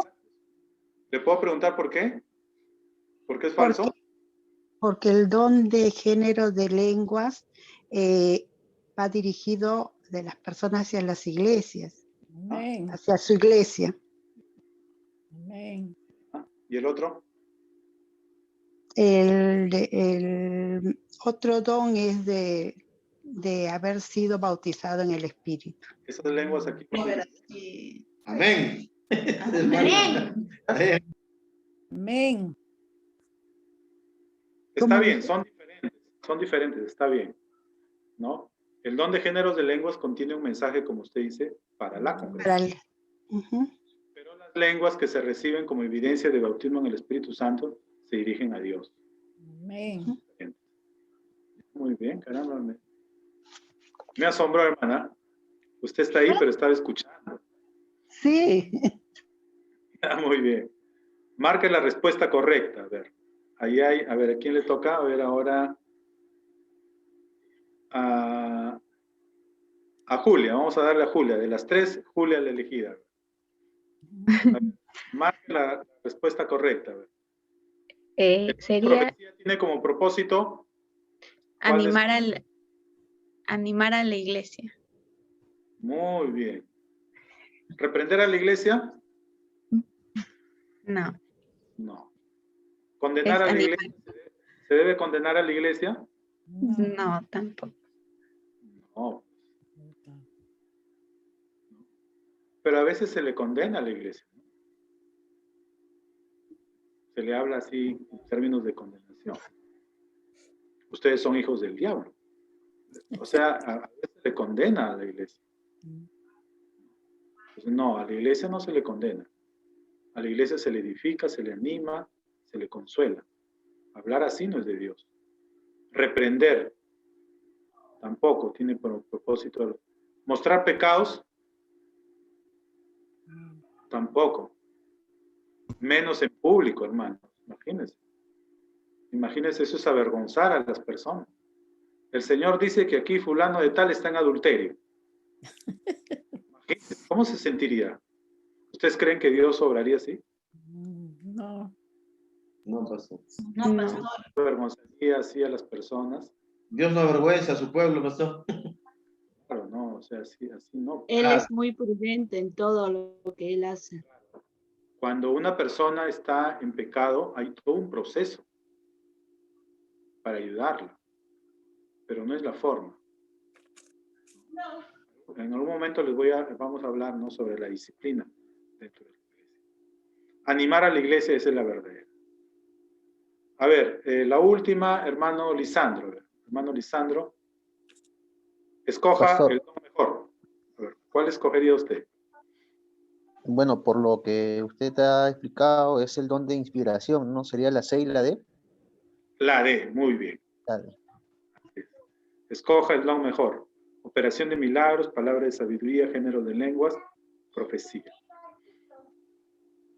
¿Le puedo preguntar por qué? ¿Por qué es falso? Porque el don de género de lenguas va dirigido de las personas hacia las iglesias, Amén. hacia su iglesia. Amén. ¿Y el otro? El otro don es de haber sido bautizado en el Espíritu. Esas lenguas aquí. Amén. Amén. Está bien, son diferentes, está bien, ¿no? El don de géneros de lenguas contiene un mensaje, como usted dice, para la congregación. Pero las lenguas que se reciben como evidencia de bautismo en el Espíritu Santo se dirigen a Dios. Amén. Muy bien, caramba. Me asombró, hermana. Usted está ahí, pero estaba escuchando. Sí. Muy bien. Marque la respuesta correcta. A ver, ahí hay, a ver, ¿a quién le toca? A ver, ahora a Julia. Vamos a darle a Julia. De las tres, Julia la elegida. A ver, marque la respuesta correcta. A ver. Sería Tiene como propósito animar a la iglesia. Muy bien. ¿Reprender a la iglesia? No. No. ¿Condenar a la iglesia? ¿Se debe condenar a la iglesia? No, tampoco. No. Pero a veces se le condena a la iglesia. Se le habla así en términos de condenación. Ustedes son hijos del diablo. O sea, a veces se le condena a la iglesia. Entonces, no, a la iglesia no se le condena. A la iglesia se le edifica, se le anima, se le consuela. Hablar así no es de Dios. Reprender tampoco tiene por propósito. Mostrar pecados tampoco. Menos en público, hermano. Imagínense. Imagínense, eso es avergonzar a las personas. El Señor dice que aquí fulano de tal está en adulterio. Imagínense, ¿cómo se sentiría? ¿Ustedes creen que Dios obraría así? No. No, pastor. No, pastor. ¿Avergonzaría así a las personas? Dios no avergüenza a su pueblo, pastor. Claro, no, o sea, así no. Él es muy prudente en todo lo que él hace. Cuando una persona está en pecado, hay todo un proceso para ayudarla, pero no es la forma. En algún momento vamos a hablar, ¿no?, sobre la disciplina dentro de la iglesia. Animar a la iglesia, esa es la verdadera. A ver, la última, hermano Lisandro. Hermano Lisandro, escoja Pastor. el don mejor. A ver, ¿cuál escogería usted? Bueno, por lo que usted ha explicado, es el don de inspiración, ¿no? ¿Sería la C y la D? La D, muy bien. La D. Escoja el don mejor. Operación de milagros, palabra de sabiduría, género de lenguas, profecía.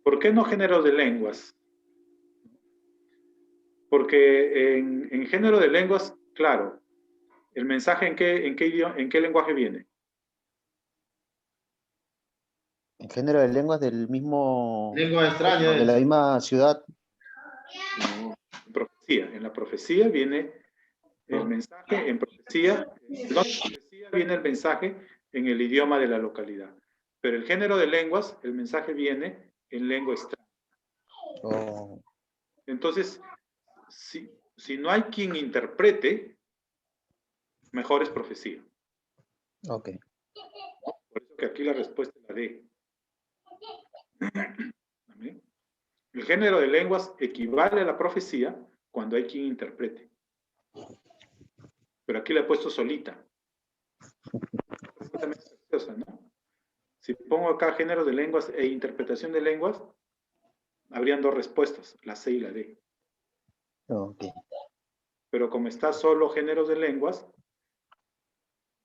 ¿Por qué no género de lenguas? Porque en género de lenguas, claro, el mensaje en qué lenguaje viene. En género de lenguas del mismo... Lengua extraña. De la misma ciudad. No, en la profecía viene el mensaje, en profecía viene el mensaje en el idioma de la localidad. Pero el género de lenguas, el mensaje viene en lengua extraña. Oh. Entonces, si no hay quien interprete, mejor es profecía. Ok. Por eso que aquí la respuesta es la D. El género de lenguas equivale a la profecía cuando hay quien interprete. Pero aquí la he puesto solita. ¿No? Si pongo acá género de lenguas e interpretación de lenguas, habrían dos respuestas, la C y la D. Okay. Pero como está solo géneros de lenguas,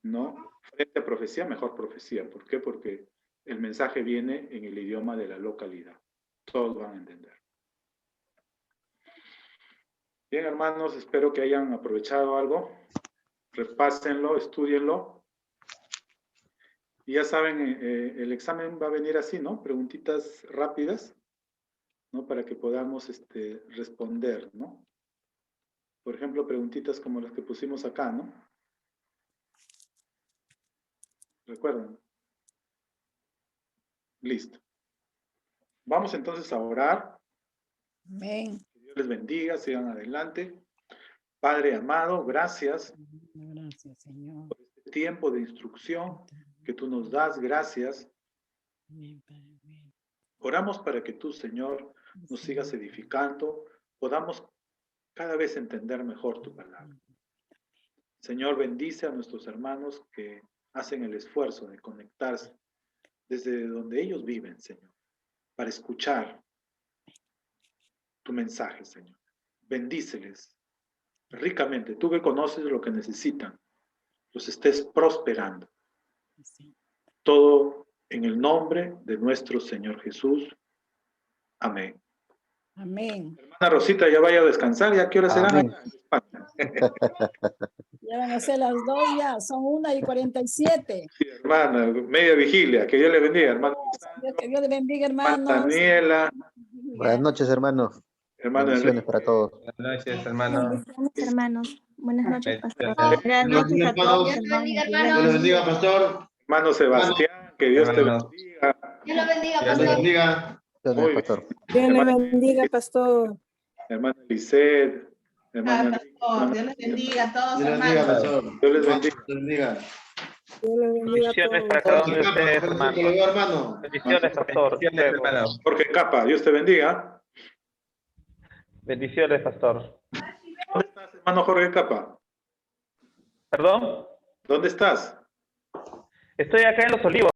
no, frente a profecía, mejor profecía. ¿Por qué? Porque el mensaje viene en el idioma de la localidad. Todos van a entender. Bien, hermanos, espero que hayan aprovechado algo. Repásenlo, estudienlo. Y ya saben, el examen va a venir así, ¿no? Preguntitas rápidas, ¿no? Para que podamos responder, ¿no? Por ejemplo, preguntitas como las que pusimos acá, ¿no? ¿Recuerdan? Listo. Vamos entonces a orar. Amén. Que Dios les bendiga, sigan adelante. Padre amado, gracias. Gracias, Señor. Por este tiempo de instrucción que tú nos das, gracias. Oramos para que tú, Señor, nos sigas edificando, podamos cada vez entender mejor tu palabra. Señor, bendice a nuestros hermanos que hacen el esfuerzo de conectarse desde donde ellos viven, Señor, para escuchar tu mensaje, Señor. Bendíceles ricamente, tú que conoces lo que necesitan. los estés prosperando. Todo en el nombre de nuestro Señor Jesús. Amén. Amén. Hermana Rosita, ya vaya a descansar. ¿Ya qué hora será? Ya van a ser las 2 ya, son 1:47. Sí, hermana, media vigilia. Que Dios le bendiga, hermano. Que Dios le bendiga, hermanos. Daniela. Buenas noches, hermanos. Hermano Bendiciones para todos. Buenas noches, hermano. Bendiciones, hermanos. Buenas noches, pastor. Buenas noches a todos. Dios le bendiga, Dios le hermanos. bendiga, pastor. Hermano Sebastián, que Dios te Hermanos. bendiga. Dios lo bendiga, Dios le pastor. bendiga. Bendiciones, pastor. Dios le bendiga, pastor. Hermana Lisset. Ah, Hermana pastor, Dios les bendiga a todos, Dios le bendiga, hermanos. pastor. Dios les bendiga. Dios le bendiga. Dios le bendiga a Bendiciones todos. para cada uno de ustedes, Hasta hermano. luego, hermano. Bendiciones, pastor. Bendiciones, hermano. Jorge Capa, Dios te bendiga. Bendiciones, pastor. ¿Dónde estás, hermano Jorge Capa? ¿Perdón? ¿Dónde estás? Estoy acá en Los Olivos.